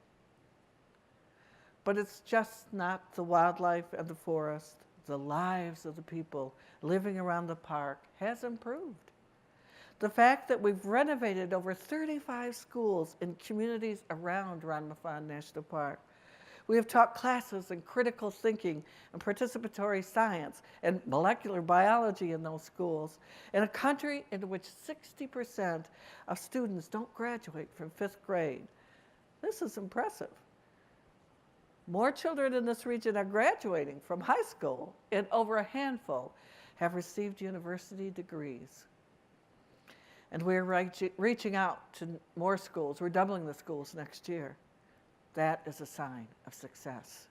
But it's just not the wildlife and the forest. The lives of the people living around the park has improved. The fact that we've renovated over 35 schools in communities around Ranmafan National Park. We have taught classes in critical thinking and participatory science and molecular biology in those schools, in a country in which 60% of students don't graduate from 5th grade. This is impressive. More children in this region are graduating from high school, and over a handful have received university degrees. And we're reaching out to more schools. We're doubling the schools next year. That is a sign of success.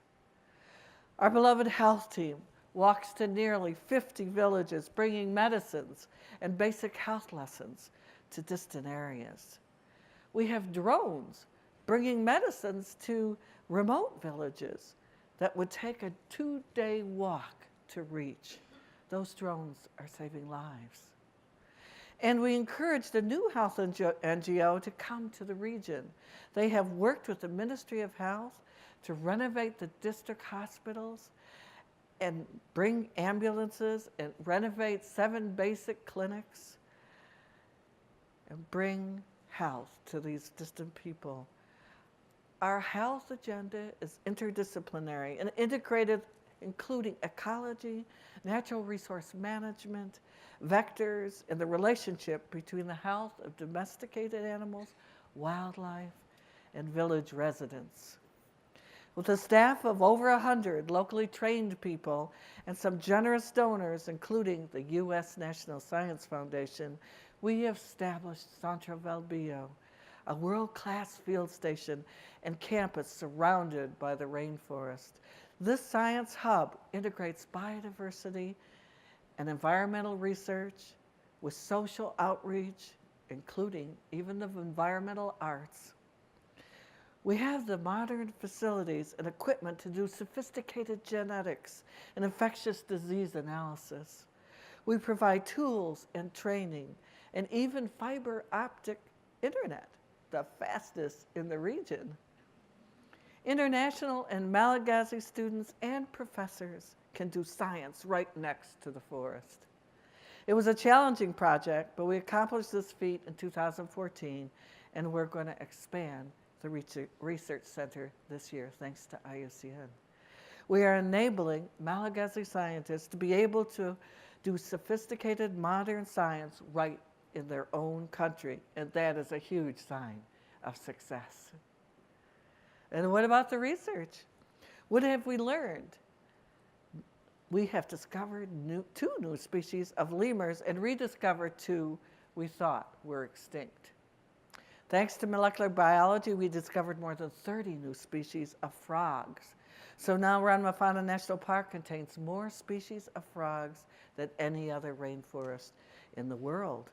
Our beloved health team walks to nearly 50 villages, bringing medicines and basic health lessons to distant areas. We have drones bringing medicines to remote villages that would take a 2-day walk to reach. Those drones are saving lives. And we encouraged a new health NGO to come to the region. They have worked with the Ministry of Health to renovate the district hospitals and bring ambulances and renovate 7 basic clinics and bring health to these distant people. Our health agenda is interdisciplinary and integrated, including ecology, natural resource management, vectors, and the relationship between the health of domesticated animals, wildlife, and village residents. With a staff of over 100 locally trained people and some generous donors, including the U.S. National Science Foundation, we have established Centro Velbio, a world-class field station and campus surrounded by the rainforest. This science hub integrates biodiversity and environmental research with social outreach, including even the environmental arts. We have the modern facilities and equipment to do sophisticated genetics and infectious disease analysis. We provide tools and training and even fiber optic internet, the fastest in the region. International and Malagasy students and professors can do science right next to the forest. It was a challenging project, but we accomplished this feat in 2014, and we're going to expand the research center this year, thanks to IUCN. We are enabling Malagasy scientists to be able to do sophisticated modern science right in their own country, and that is a huge sign of success. And what about the research? What have we learned? We have discovered 2 new species of lemurs and rediscovered 2 we thought were extinct. Thanks to molecular biology, we discovered more than 30 new species of frogs. So now Ranmafana National Park contains more species of frogs than any other rainforest in the world.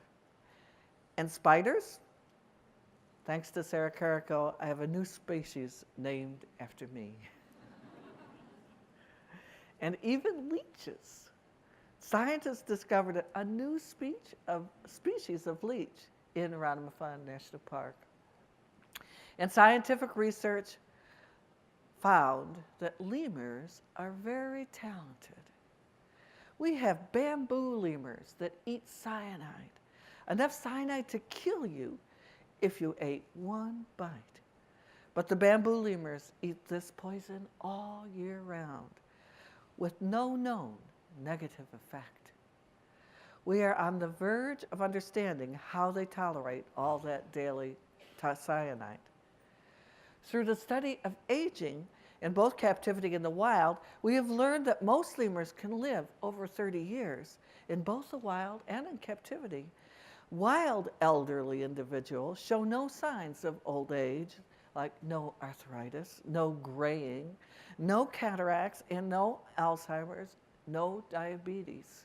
And spiders? Thanks to Sarah Carrico, I have a new species named after me. And even leeches. Scientists discovered a new species of leech in Ranmafan National Park. And scientific research found that lemurs are very talented. We have bamboo lemurs that eat cyanide, enough cyanide to kill you if you ate 1 bite. But the bamboo lemurs eat this poison all year round with no known negative effect. We are on the verge of understanding how they tolerate all that daily cyanide. Through the study of aging in both captivity and the wild, we have learned that most lemurs can live over 30 years in both the wild and in captivity. Wild elderly individuals show no signs of old age, like no arthritis, no graying, no cataracts, and no Alzheimer's, no diabetes.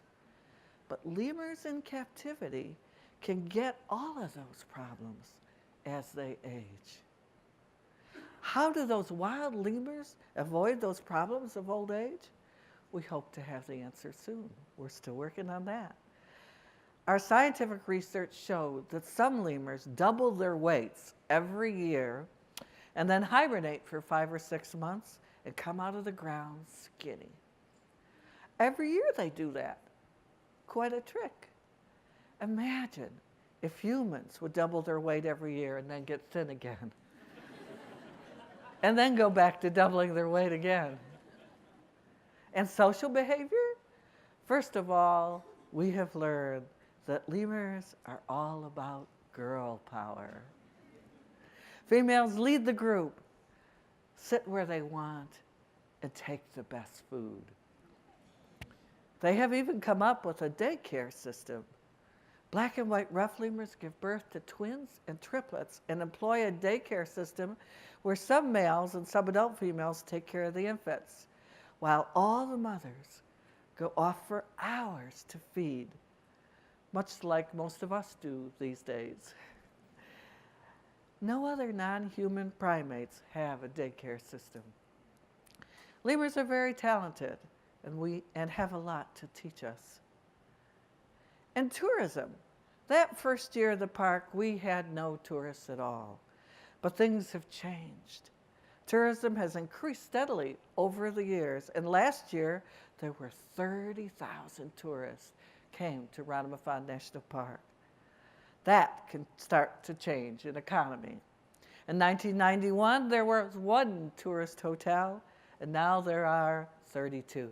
But lemurs in captivity can get all of those problems as they age. How do those wild lemurs avoid those problems of old age? We hope to have the answer soon. We're still working on that. Our scientific research showed that some lemurs double their weights every year and then hibernate for 5 or 6 months and come out of the ground skinny. Every year they do that. Quite a trick. Imagine if humans would double their weight every year and then get thin again. And then go back to doubling their weight again. And social behavior? First of all, we have learned that lemurs are all about girl power. Females lead the group, sit where they want, and take the best food. They have even come up with a daycare system. Black and white rough lemurs give birth to twins and triplets and employ a daycare system where some males and some adult females take care of the infants, while all the mothers go off for hours to feed, much like most of us do these days. No other non-human primates have a daycare system. Lemurs are very talented and have a lot to teach us. And tourism. That first year of the park, we had no tourists at all, but things have changed. Tourism has increased steadily over the years, and last year there were 30,000 tourists came to Ranomafan National Park. That can start to change an economy. In 1991, there was 1 tourist hotel, and now there are 32.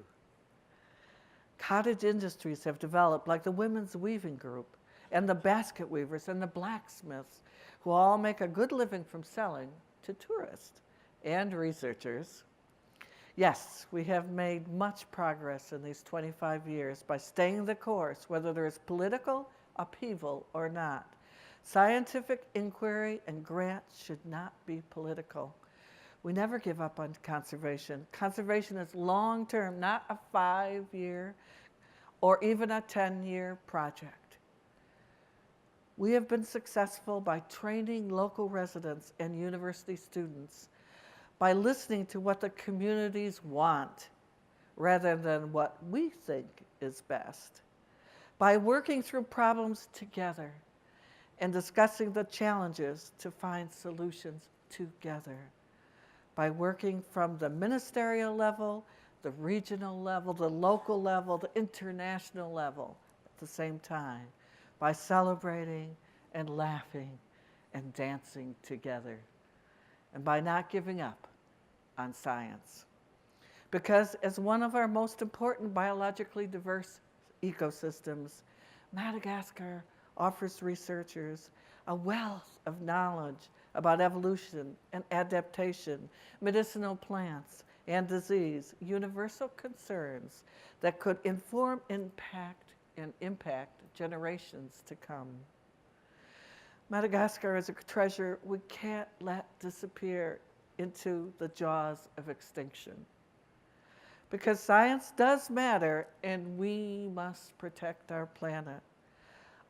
Cottage industries have developed, like the women's weaving group, and the basket weavers and the blacksmiths, who all make a good living from selling to tourists and researchers. Yes, we have made much progress in these 25 years by staying the course, whether there is political upheaval or not. Scientific inquiry and grants should not be political. We never give up on conservation. Conservation is long-term, not a 5-year or even a 10-year project. We have been successful by training local residents and university students, by listening to what the communities want rather than what we think is best, by working through problems together and discussing the challenges to find solutions together, by working from the ministerial level, the regional level, the local level, the international level at the same time, by celebrating and laughing and dancing together, and by not giving up on science. Because as one of our most important biologically diverse ecosystems, Madagascar offers researchers a wealth of knowledge about evolution and adaptation, medicinal plants and disease, universal concerns that could inform, impact generations to come. Madagascar is a treasure we can't let disappear into the jaws of extinction. Because science does matter, and we must protect our planet.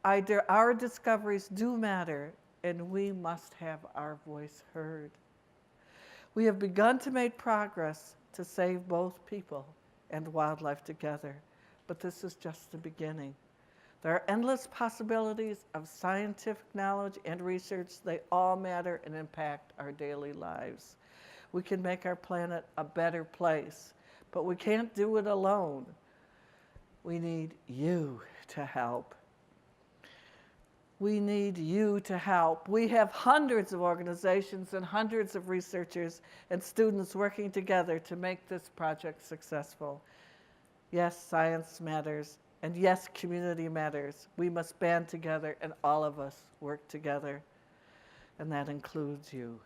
Our discoveries do matter, and we must have our voice heard. We have begun to make progress to save both people and wildlife together, but this is just the beginning. There are endless possibilities of scientific knowledge and research. They all matter and impact our daily lives. We can make our planet a better place, but we can't do it alone. We need you to help. We need you to help. We have hundreds of organizations and hundreds of researchers and students working together to make this project successful. Yes, science matters. And yes, community matters. We must band together and all of us work together. And that includes you.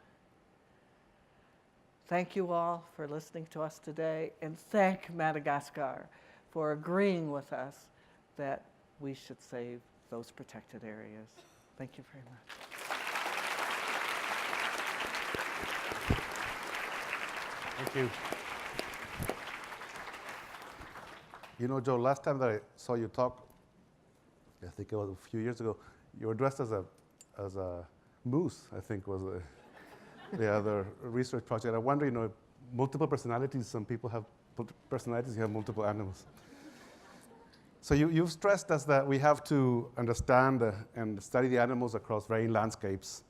Thank you all for listening to us today. And thank Madagascar for agreeing with us that we should save those protected areas. Thank you very much. Thank you. You know, Joe, last time that I saw you talk, I think it was a few years ago, you were dressed as a moose, I think was the other research project. I wonder, you know, multiple personalities, some people have personalities, you have multiple animals. So you've stressed us that we have to understand and study the animals across varying landscapes,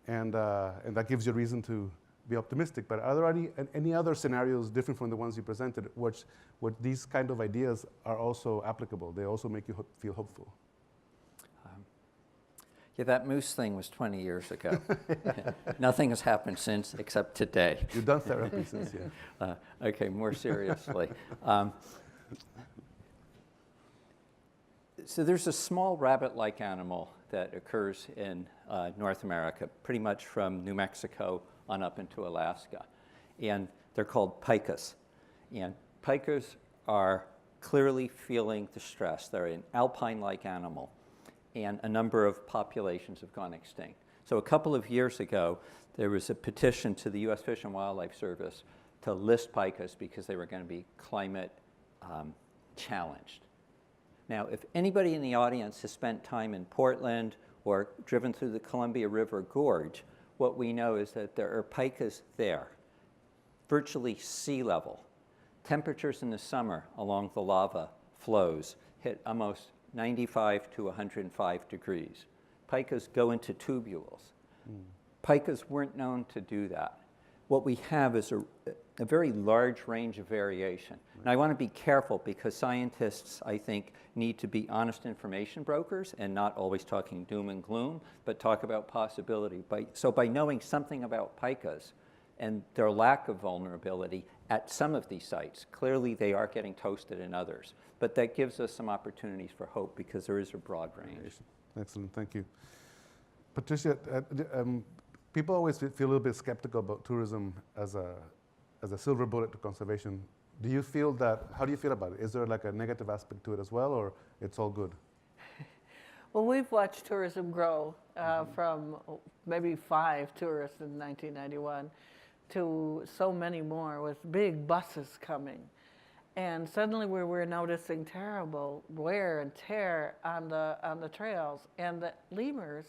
and that gives you reason to be optimistic, but are there any other scenarios different from the ones you presented, which these kind of ideas are also applicable? They also make you feel hopeful. Yeah, that moose thing was 20 years ago. Nothing has happened since except today. You've done therapy since, yeah. Okay, more seriously. So there's a small rabbit-like animal that occurs in North America, pretty much from New Mexico on up into Alaska. And they're called pikas. And pikas are clearly feeling the stress. They're an alpine-like animal. And a number of populations have gone extinct. So a couple of years ago, there was a petition to the U.S. Fish and Wildlife Service to list pikas because they were going to be climate challenged. Now, if anybody in the audience has spent time in Portland or driven through the Columbia River Gorge, what we know is that there are pikas there, virtually sea level. Temperatures in the summer along the lava flows hit almost 95 to 105 degrees. Pikas go into tubules. Pikas weren't known to do that. What we have is a very large range of variation. And I want to be careful because scientists, I think, need to be honest information brokers and not always talking doom and gloom, but talk about possibility. So by knowing something about pikas and their lack of vulnerability at some of these sites, clearly they are getting toasted in others. But that gives us some opportunities for hope because there is a broad range. Excellent, thank you. Patricia, people always feel a little bit skeptical about tourism as a silver bullet to conservation. Do you feel that, how do you feel about it? Is there like a negative aspect to it as well, or it's all good? Well, we've watched tourism grow from maybe 5 tourists in 1991 to so many more with big buses coming. And suddenly we were noticing terrible wear and tear on the trails. And the lemurs,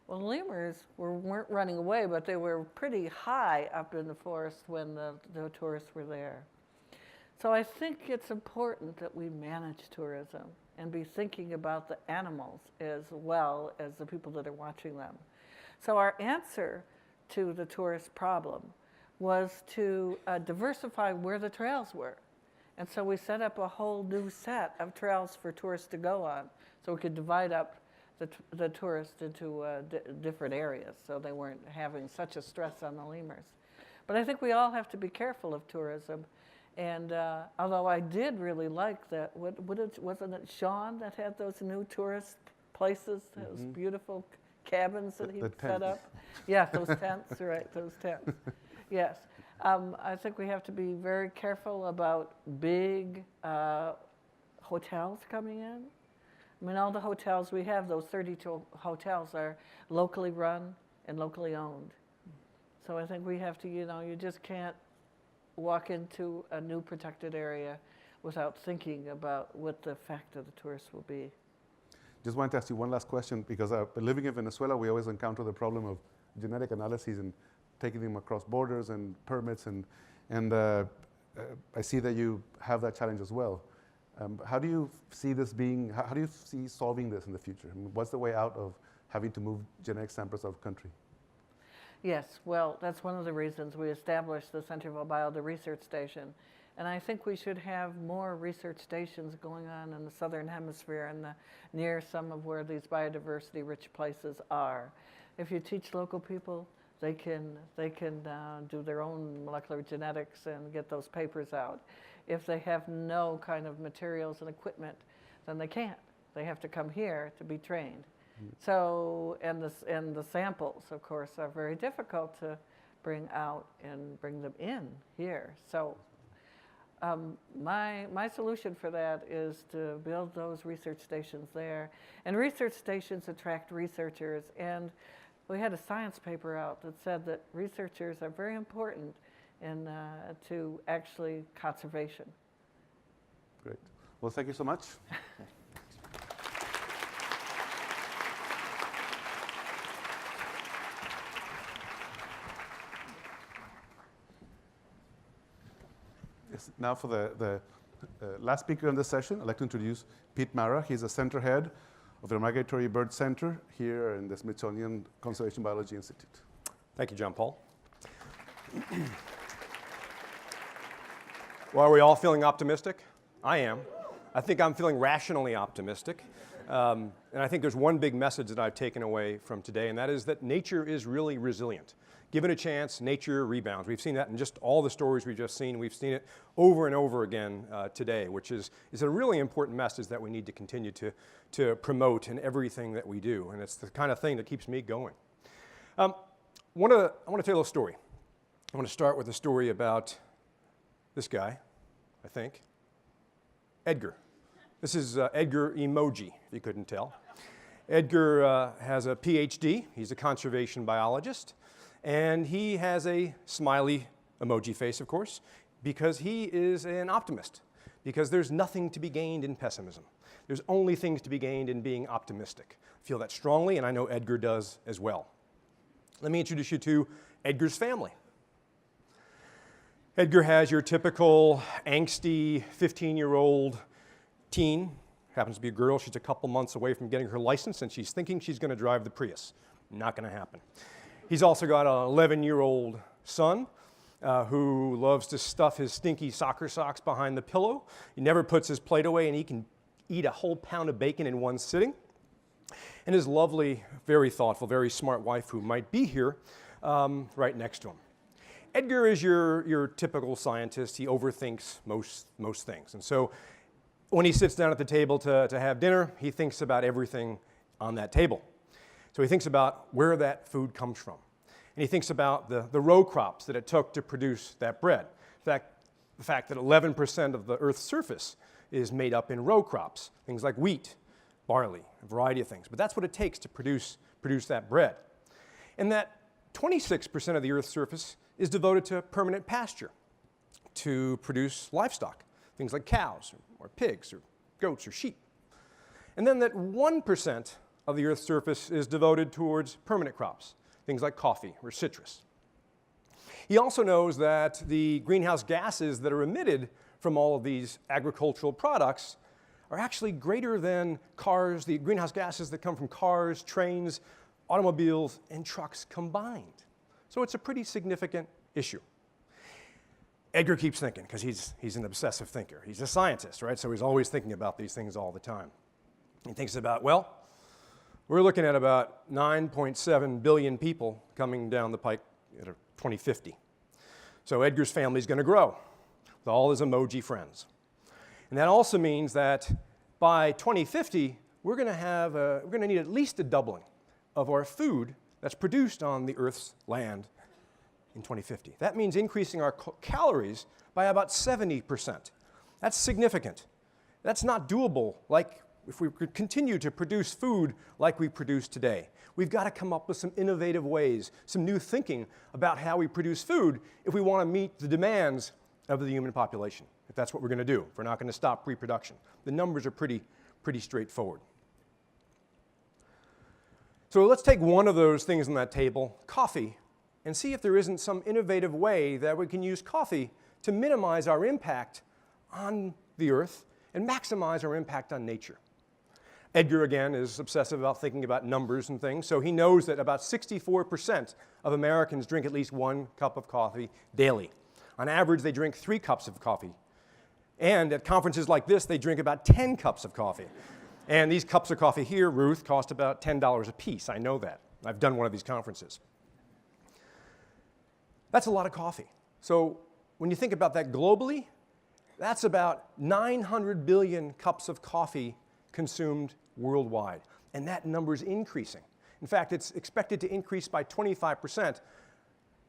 well, lemurs weren't running away, but they were pretty high up in the forest when the tourists were there. So I think it's important that we manage tourism and be thinking about the animals as well as the people that are watching them. So our answer to the tourist problem was to diversify where the trails were. And so we set up a whole new set of trails for tourists to go on, so we could divide up the tourists into different areas, so they weren't having such a stress on the lemurs. But I think we all have to be careful of tourism. And although I did really like that, wasn't it Sean that had those new tourist places, those beautiful cabins that he set up? Yeah, those tents, right, those tents. Yes. I think we have to be very careful about big hotels coming in. I mean, all the hotels we have, those 32 hotels, are locally run and locally owned. So I think we have to, you just can't walk into a new protected area without thinking about what the effect of the tourists will be. Just wanted to ask you one last question, because living in Venezuela, we always encounter the problem of genetic analyses and taking them across borders and permits, and I see that you have that challenge as well. How do you see this being, how do you see solving this in the future? I mean, what's the way out of having to move genetic samples out of country? Yes, well, that's one of the reasons we established the Center for Biology Research Station. And I think we should have more research stations going on in the southern hemisphere and near some of where these biodiversity-rich places are. If you teach local people, they can do their own molecular genetics and get those papers out. If they have no kind of materials and equipment, then they can't. They have to come here to be trained. So, and the samples, of course, are very difficult to bring out and bring them in here. So my solution for that is to build those research stations there. And research stations attract researchers. And we had a science paper out that said that researchers are very important in to actually conservation. Great. Well, thank you so much. Now for the last speaker in this session, I'd like to introduce Pete Mara. He's a center head of the Migratory Bird Center here in the Smithsonian Conservation Biology Institute. Thank you, John Paul. Well, are we all feeling optimistic? I am. I think I'm feeling rationally optimistic. And I think there's one big message that I've taken away from today, and that is that nature is really resilient. Given a chance, nature rebounds. We've seen that in just all the stories we've just seen. We've seen it over and over again today, which is a really important message that we need to continue to promote in everything that we do. And it's the kind of thing that keeps me going. I want to tell you a little story. I want to start with a story about this guy, I think, Edgar. This is Edgar Emoji, if you couldn't tell. Edgar has a PhD. He's a conservation biologist. And he has a smiley emoji face, of course, because he is an optimist, because there's nothing to be gained in pessimism. There's only things to be gained in being optimistic. I feel that strongly, and I know Edgar does as well. Let me introduce you to Edgar's family. Edgar has your typical angsty 15-year-old teen. Happens to be a girl. She's a couple months away from getting her license, and she's thinking she's going to drive the Prius. Not going to happen. He's also got an 11-year-old son who loves to stuff his stinky soccer socks behind the pillow. He never puts his plate away, and he can eat a whole pound of bacon in one sitting. And his lovely, very thoughtful, very smart wife, who might be here, right next to him. Edgar is your typical scientist. He overthinks most things. And so when he sits down at the table to have dinner, he thinks about everything on that table. So he thinks about where that food comes from. And he thinks about the row crops that it took to produce that bread. In fact, the fact that 11% of the Earth's surface is made up in row crops, things like wheat, barley, a variety of things. But that's what it takes to produce that bread. And that 26% of the Earth's surface is devoted to permanent pasture, to produce livestock, things like cows or pigs or goats or sheep. And then that 1% of the Earth's surface is devoted towards permanent crops, things like coffee or citrus. He also knows that the greenhouse gases that are emitted from all of these agricultural products are actually greater than cars, the greenhouse gases that come from cars, trains, automobiles, and trucks combined. So it's a pretty significant issue. Edgar keeps thinking, because he's an obsessive thinker. He's a scientist, right? So he's always thinking about these things all the time. He thinks about, well, we're looking at about 9.7 billion people coming down the pike at 2050. So Edgar's family is going to grow with all his emoji friends. And that also means that by 2050, we're going to need at least a doubling of our food that's produced on the Earth's land in 2050. That means increasing our calories by about 70%. That's significant. That's not doable like if we could continue to produce food like we produce today. We've got to come up with some innovative ways, some new thinking about how we produce food if we want to meet the demands of the human population, if that's what we're going to do, if we're not going to stop reproduction. The numbers are pretty straightforward. So let's take one of those things on that table, coffee, and see if there isn't some innovative way that we can use coffee to minimize our impact on the Earth and maximize our impact on nature. Edgar, again, is obsessive about thinking about numbers and things, so he knows that about 64% of Americans drink at least 1 cup of coffee daily. On average, they drink 3 cups of coffee. And at conferences like this, they drink about 10 cups of coffee. And these cups of coffee here, Ruth, cost about $10 a piece. I know that. I've done one of these conferences. That's a lot of coffee. So when you think about that globally, that's about 900 billion cups of coffee consumed worldwide. And that number is increasing. In fact, it's expected to increase by 25%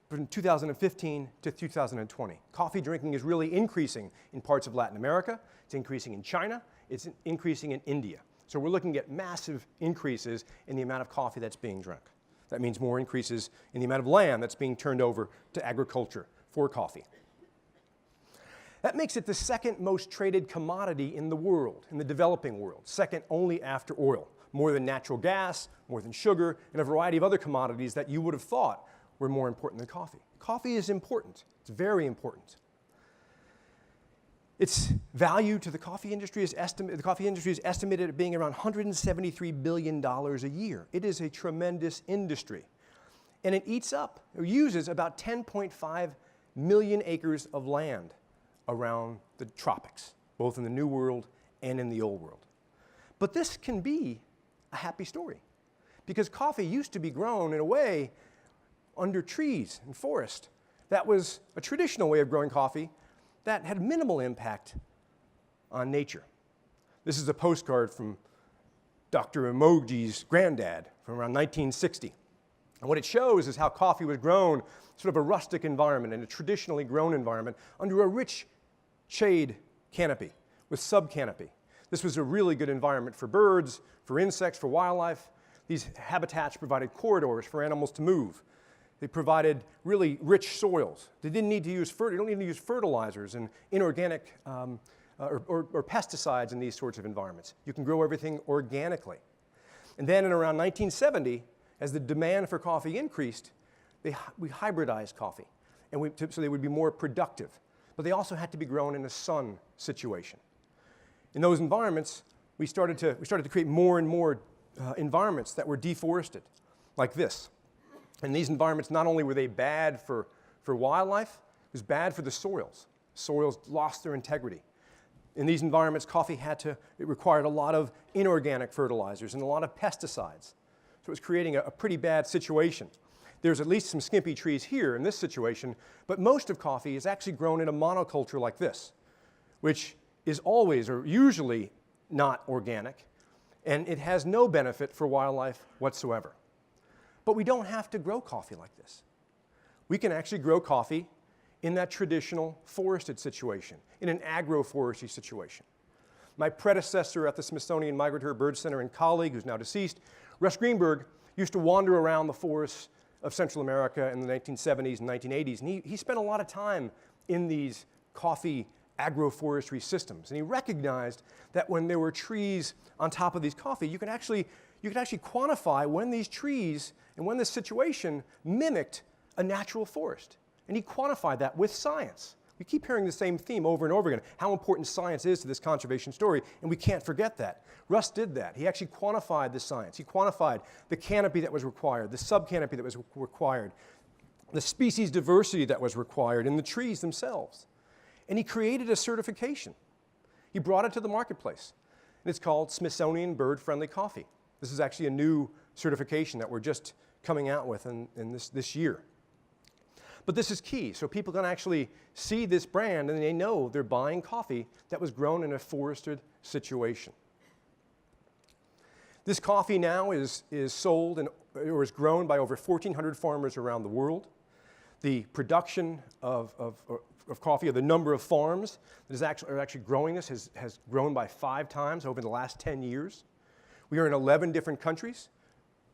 from 2015 to 2020. Coffee drinking is really increasing in parts of Latin America. It's increasing in China. It's increasing in India. So we're looking at massive increases in the amount of coffee that's being drunk. That means more increases in the amount of land that's being turned over to agriculture for coffee. That makes it the second most traded commodity in the world, in the developing world, second only after oil, more than natural gas, more than sugar, and a variety of other commodities that you would have thought were more important than coffee. Coffee is important. It's very important. Its value to the coffee industry is estimated at being around $173 billion a year. It is a tremendous industry. and it eats up, or uses about 10.5 million acres of land around the tropics, both in the New World and in the Old World. But this can be a happy story, because coffee used to be grown in a way under trees and forest. That was a traditional way of growing coffee that had minimal impact on nature. This is a postcard from Dr. Emoji's granddad from around 1960. And what it shows is how coffee was grown, sort of a rustic environment, in a traditionally grown environment, under a rich shade canopy with subcanopy. This was a really good environment for birds, for insects, for wildlife. These habitats provided corridors for animals to move. They provided really rich soils. They didn't need to use you don't need to use fertilizers and inorganic or pesticides in these sorts of environments. You can grow everything organically. And then in around 1970, as the demand for coffee increased, we hybridized coffee, and so they would be more productive. But they also had to be grown in a sun situation. In those environments, we started to create more and more environments that were deforested, like this. And these environments, not only were they bad for wildlife, it was bad for the soils. Soils lost their integrity. In these environments, coffee it required a lot of inorganic fertilizers and a lot of pesticides. So it was creating a pretty bad situation. There's at least some skimpy trees here in this situation, but most of coffee is actually grown in a monoculture like this, which is always or usually not organic, and it has no benefit for wildlife whatsoever. But we don't have to grow coffee like this. We can actually grow coffee in that traditional forested situation, in an agroforestry situation. My predecessor at the Smithsonian Migratory Bird Center and colleague, who's now deceased, Russ Greenberg, used to wander around the forests of Central America in the 1970s and 1980s, and he spent a lot of time in these coffee agroforestry systems. And he recognized that when there were trees on top of these coffee, you could actually quantify when these trees and when this situation mimicked a natural forest. And he quantified that with science. We keep hearing the same theme over and over again, how important science is to this conservation story, and we can't forget that. Russ did that. He actually quantified the science. He quantified the canopy that was required, the subcanopy that was required, the species diversity that was required in the trees themselves. And he created a certification. He brought it to the marketplace, and it's called Smithsonian Bird Friendly Coffee. This is actually a new certification that we're just coming out with in this year. But this is key, so people can actually see this brand and they know they're buying coffee that was grown in a forested situation. This coffee now is sold or is grown by over 1,400 farmers around the world. The production of coffee, or the number of farms that are actually growing this has grown by 5 times over the last 10 years. We are in 11 different countries: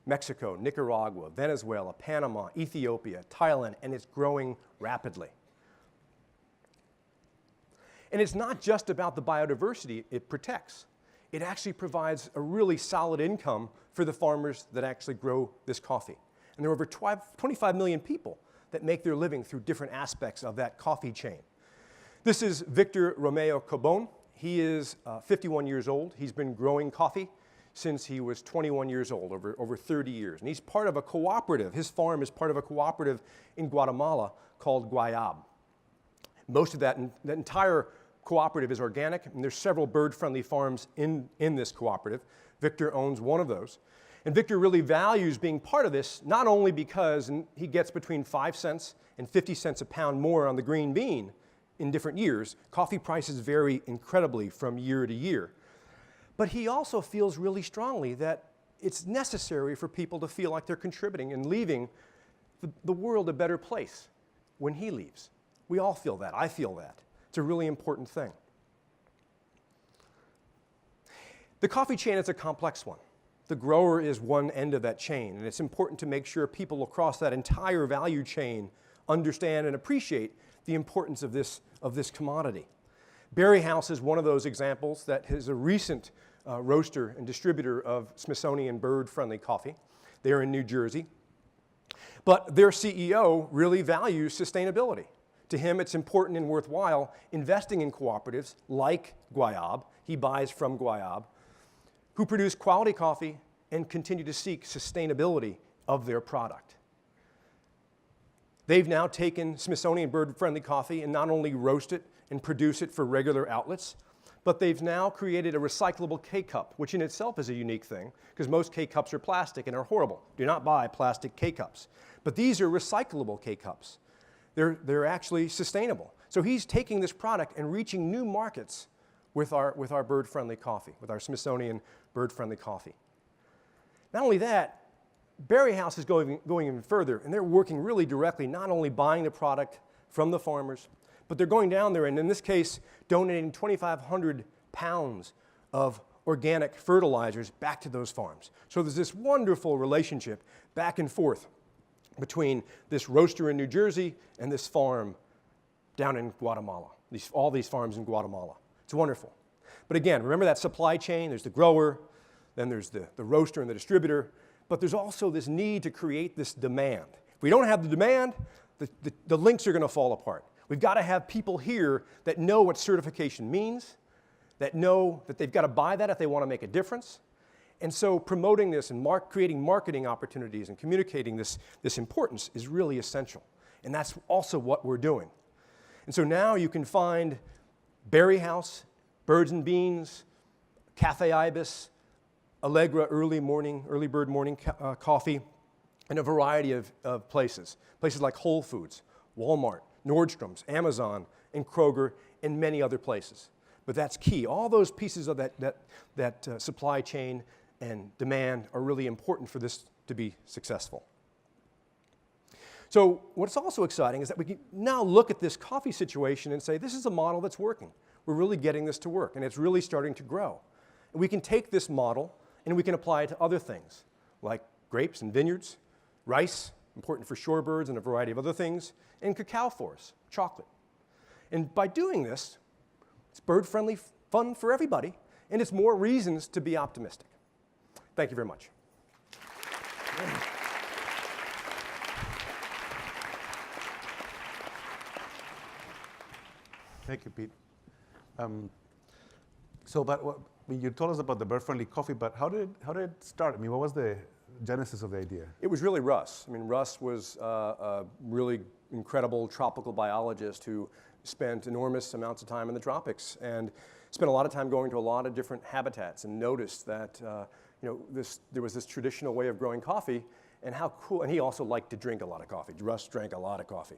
Mexico, Nicaragua, Venezuela, Panama, Ethiopia, Thailand, and it's growing rapidly. And it's not just about the biodiversity it protects. It actually provides a really solid income for the farmers that actually grow this coffee. And there are over 25 million people that make their living through different aspects of that coffee chain. This is Victor Romeo Cobon. He is 51 years old. He's been growing coffee since he was 21 years old, over 30 years. And he's part of a cooperative. His farm is part of a cooperative in Guatemala called Guayab. Most of that entire cooperative is organic, and there's several bird-friendly farms in this cooperative. Victor owns one of those. And Victor really values being part of this, not only because he gets between 5 cents and 50 cents a pound more on the green bean in different years. Coffee prices vary incredibly from year to year. But he also feels really strongly that it's necessary for people to feel like they're contributing and leaving the world a better place when he leaves. We all feel that. I feel that. It's a really important thing. The coffee chain is a complex one. The grower is one end of that chain, and it's important to make sure people across that entire value chain understand and appreciate the importance of this commodity. Berry House is one of those examples that is a recent roaster and distributor of Smithsonian bird-friendly coffee. They're in New Jersey. But their CEO really values sustainability. To him, it's important and worthwhile investing in cooperatives like Guayab. He buys from Guayab, who produce quality coffee and continue to seek sustainability of their product. They've now taken Smithsonian bird-friendly coffee and not only roast it and produce it for regular outlets, but they've now created a recyclable K-cup, which in itself is a unique thing, because most K-cups are plastic and are horrible. Do not buy plastic K-cups. But these are recyclable K-cups. They're actually sustainable. So he's taking this product and reaching new markets with our bird-friendly coffee, with our Smithsonian bird-friendly coffee. Not only that, Berry House is going even further, and they're working really directly, not only buying the product from the farmers, but they're going down there and, in this case, donating 2,500 pounds of organic fertilizers back to those farms. So there's this wonderful relationship back and forth between this roaster in New Jersey and this farm down in Guatemala, all these farms in Guatemala. It's wonderful. But again, remember that supply chain. There's the grower, then there's the roaster and the distributor, but there's also this need to create this demand. If we don't have the demand, the links are going to fall apart. We've got to have people here that know what certification means, that know that they've got to buy that if they want to make a difference. And so promoting this and creating marketing opportunities and communicating this importance is really essential. And that's also what we're doing. And so now you can find Berry House, Birds and Beans, Cafe Ibis, Allegra early bird morning coffee, in a variety of places. Places like Whole Foods, Walmart, Nordstrom's, Amazon, and Kroger, and many other places. But that's key. All those pieces of that supply chain and demand are really important for this to be successful. So what's also exciting is that we can now look at this coffee situation and say, this is a model that's working. We're really getting this to work, and it's really starting to grow. And we can take this model and we can apply it to other things, like grapes and vineyards, rice, important for shorebirds and a variety of other things, and cacao forests, chocolate. And by doing this, it's bird-friendly fun for everybody, and it's more reasons to be optimistic. Thank you very much. Thank you, Pete. You told us about the bird-friendly coffee, but how did it start? I mean, what was the genesis of the idea? It was really Russ. I mean, Russ was a really incredible tropical biologist who spent enormous amounts of time in the tropics and spent a lot of time going to a lot of different habitats and noticed that there was this traditional way of growing coffee and how cool, and he also liked to drink a lot of coffee. Russ drank a lot of coffee.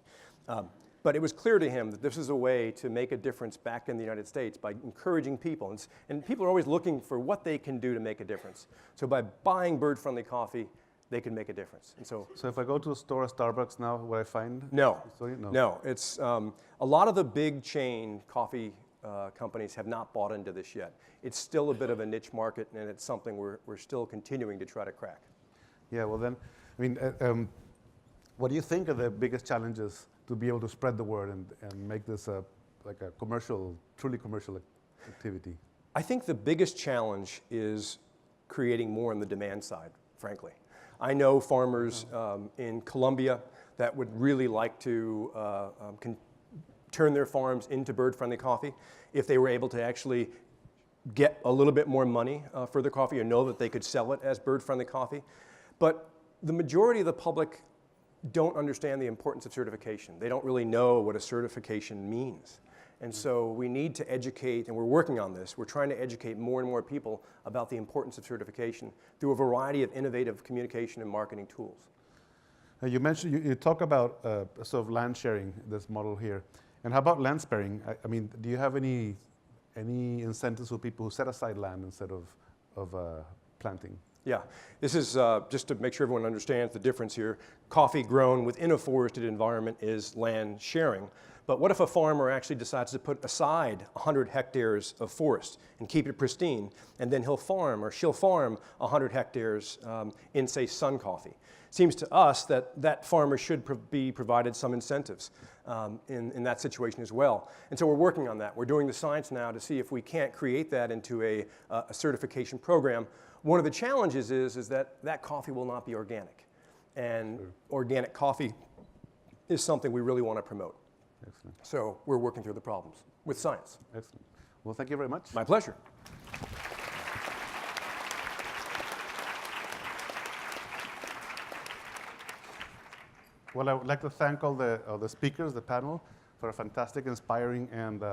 But it was clear to him that this is a way to make a difference back in the United States by encouraging people. And people are always looking for what they can do to make a difference. So by buying bird-friendly coffee, they can make a difference. And so if I go to a store, a Starbucks now, what I find? No. It's a lot of the big chain coffee companies have not bought into this yet. It's still a bit of a niche market, and it's something we're still continuing to try to crack. Yeah, well then, I mean, what do you think are the biggest challenges to be able to spread the word and make this like a truly commercial activity? I think the biggest challenge is creating more on the demand side, frankly. I know farmers in Colombia that would really like to turn their farms into bird-friendly coffee if they were able to actually get a little bit more money for their coffee or know that they could sell it as bird-friendly coffee. But the majority of the public don't understand the importance of certification. They don't really know what a certification means. And so we need to educate, and we're working on this. We're trying to educate more and more people about the importance of certification through a variety of innovative communication and marketing tools. You mentioned, you talk about sort of land sharing, this model here. And how about land sparing? I mean, do you have any incentives for people who set aside land instead of planting? Yeah, this is just to make sure everyone understands the difference here. Coffee grown within a forested environment is land sharing. But what if a farmer actually decides to put aside 100 hectares of forest and keep it pristine, and then he'll farm or she'll farm 100 hectares in, say, sun coffee? Seems to us that that farmer should be provided some incentives in that situation as well. And so we're working on that. We're doing the science now to see if we can't create that into a certification program. One of the challenges is that coffee will not be organic. And organic coffee is something we really want to promote. Excellent. So we're working through the problems with science. Excellent. Well, thank you very much. My pleasure. Well, I would like to thank all the speakers, the panel, for a fantastic, inspiring, and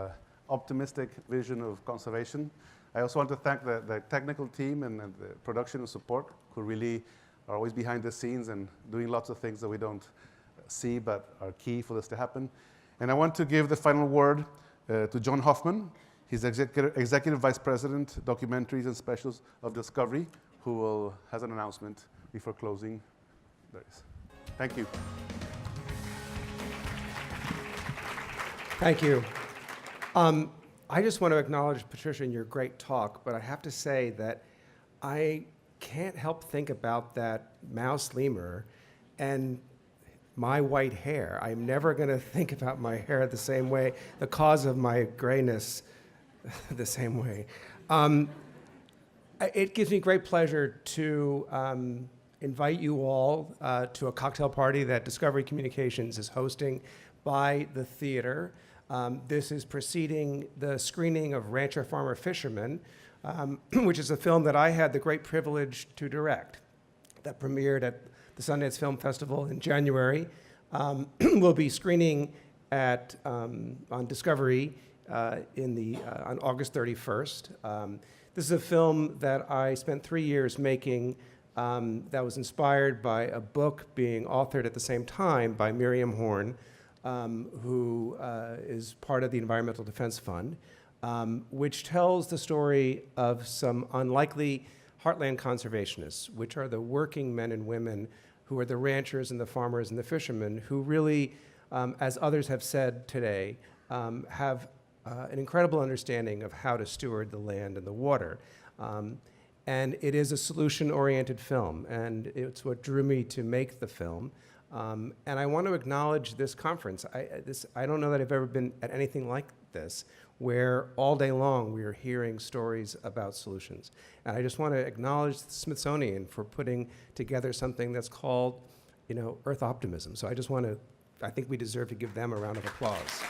optimistic vision of conservation. I also want to thank the technical team and the production and support who really are always behind the scenes and doing lots of things that we don't see but are key for this to happen. And I want to give the final word to John Hoffman. He's Executive Vice President, Documentaries and Specials of Discovery, who has an announcement before closing. There it is. Thank you. Thank you. I just want to acknowledge, Patricia, your great talk, but I have to say that I can't help think about that mouse lemur and my white hair. I'm never going to think about my hair the same way, the cause of my grayness the same way. It gives me great pleasure to invite you all to a cocktail party that Discovery Communications is hosting by the theater. This is preceding the screening of Rancher Farmer Fisherman, which is a film that I had the great privilege to direct, that premiered at the Sundance Film Festival in January. We'll be screening on Discovery on August 31st. This is a film that I spent 3 years making that was inspired by a book being authored at the same time by Miriam Horn, who is part of the Environmental Defense Fund, which tells the story of some unlikely heartland conservationists, which are the working men and women who are the ranchers and the farmers and the fishermen who really, as others have said today, have an incredible understanding of how to steward the land and the water. And it is a solution-oriented film, and it's what drew me to make the film. And I want to acknowledge this conference. I don't know that I've ever been at anything like this, where all day long we are hearing stories about solutions. And I just want to acknowledge the Smithsonian for putting together something that's called, Earth Optimism. So I think we deserve to give them a round of applause.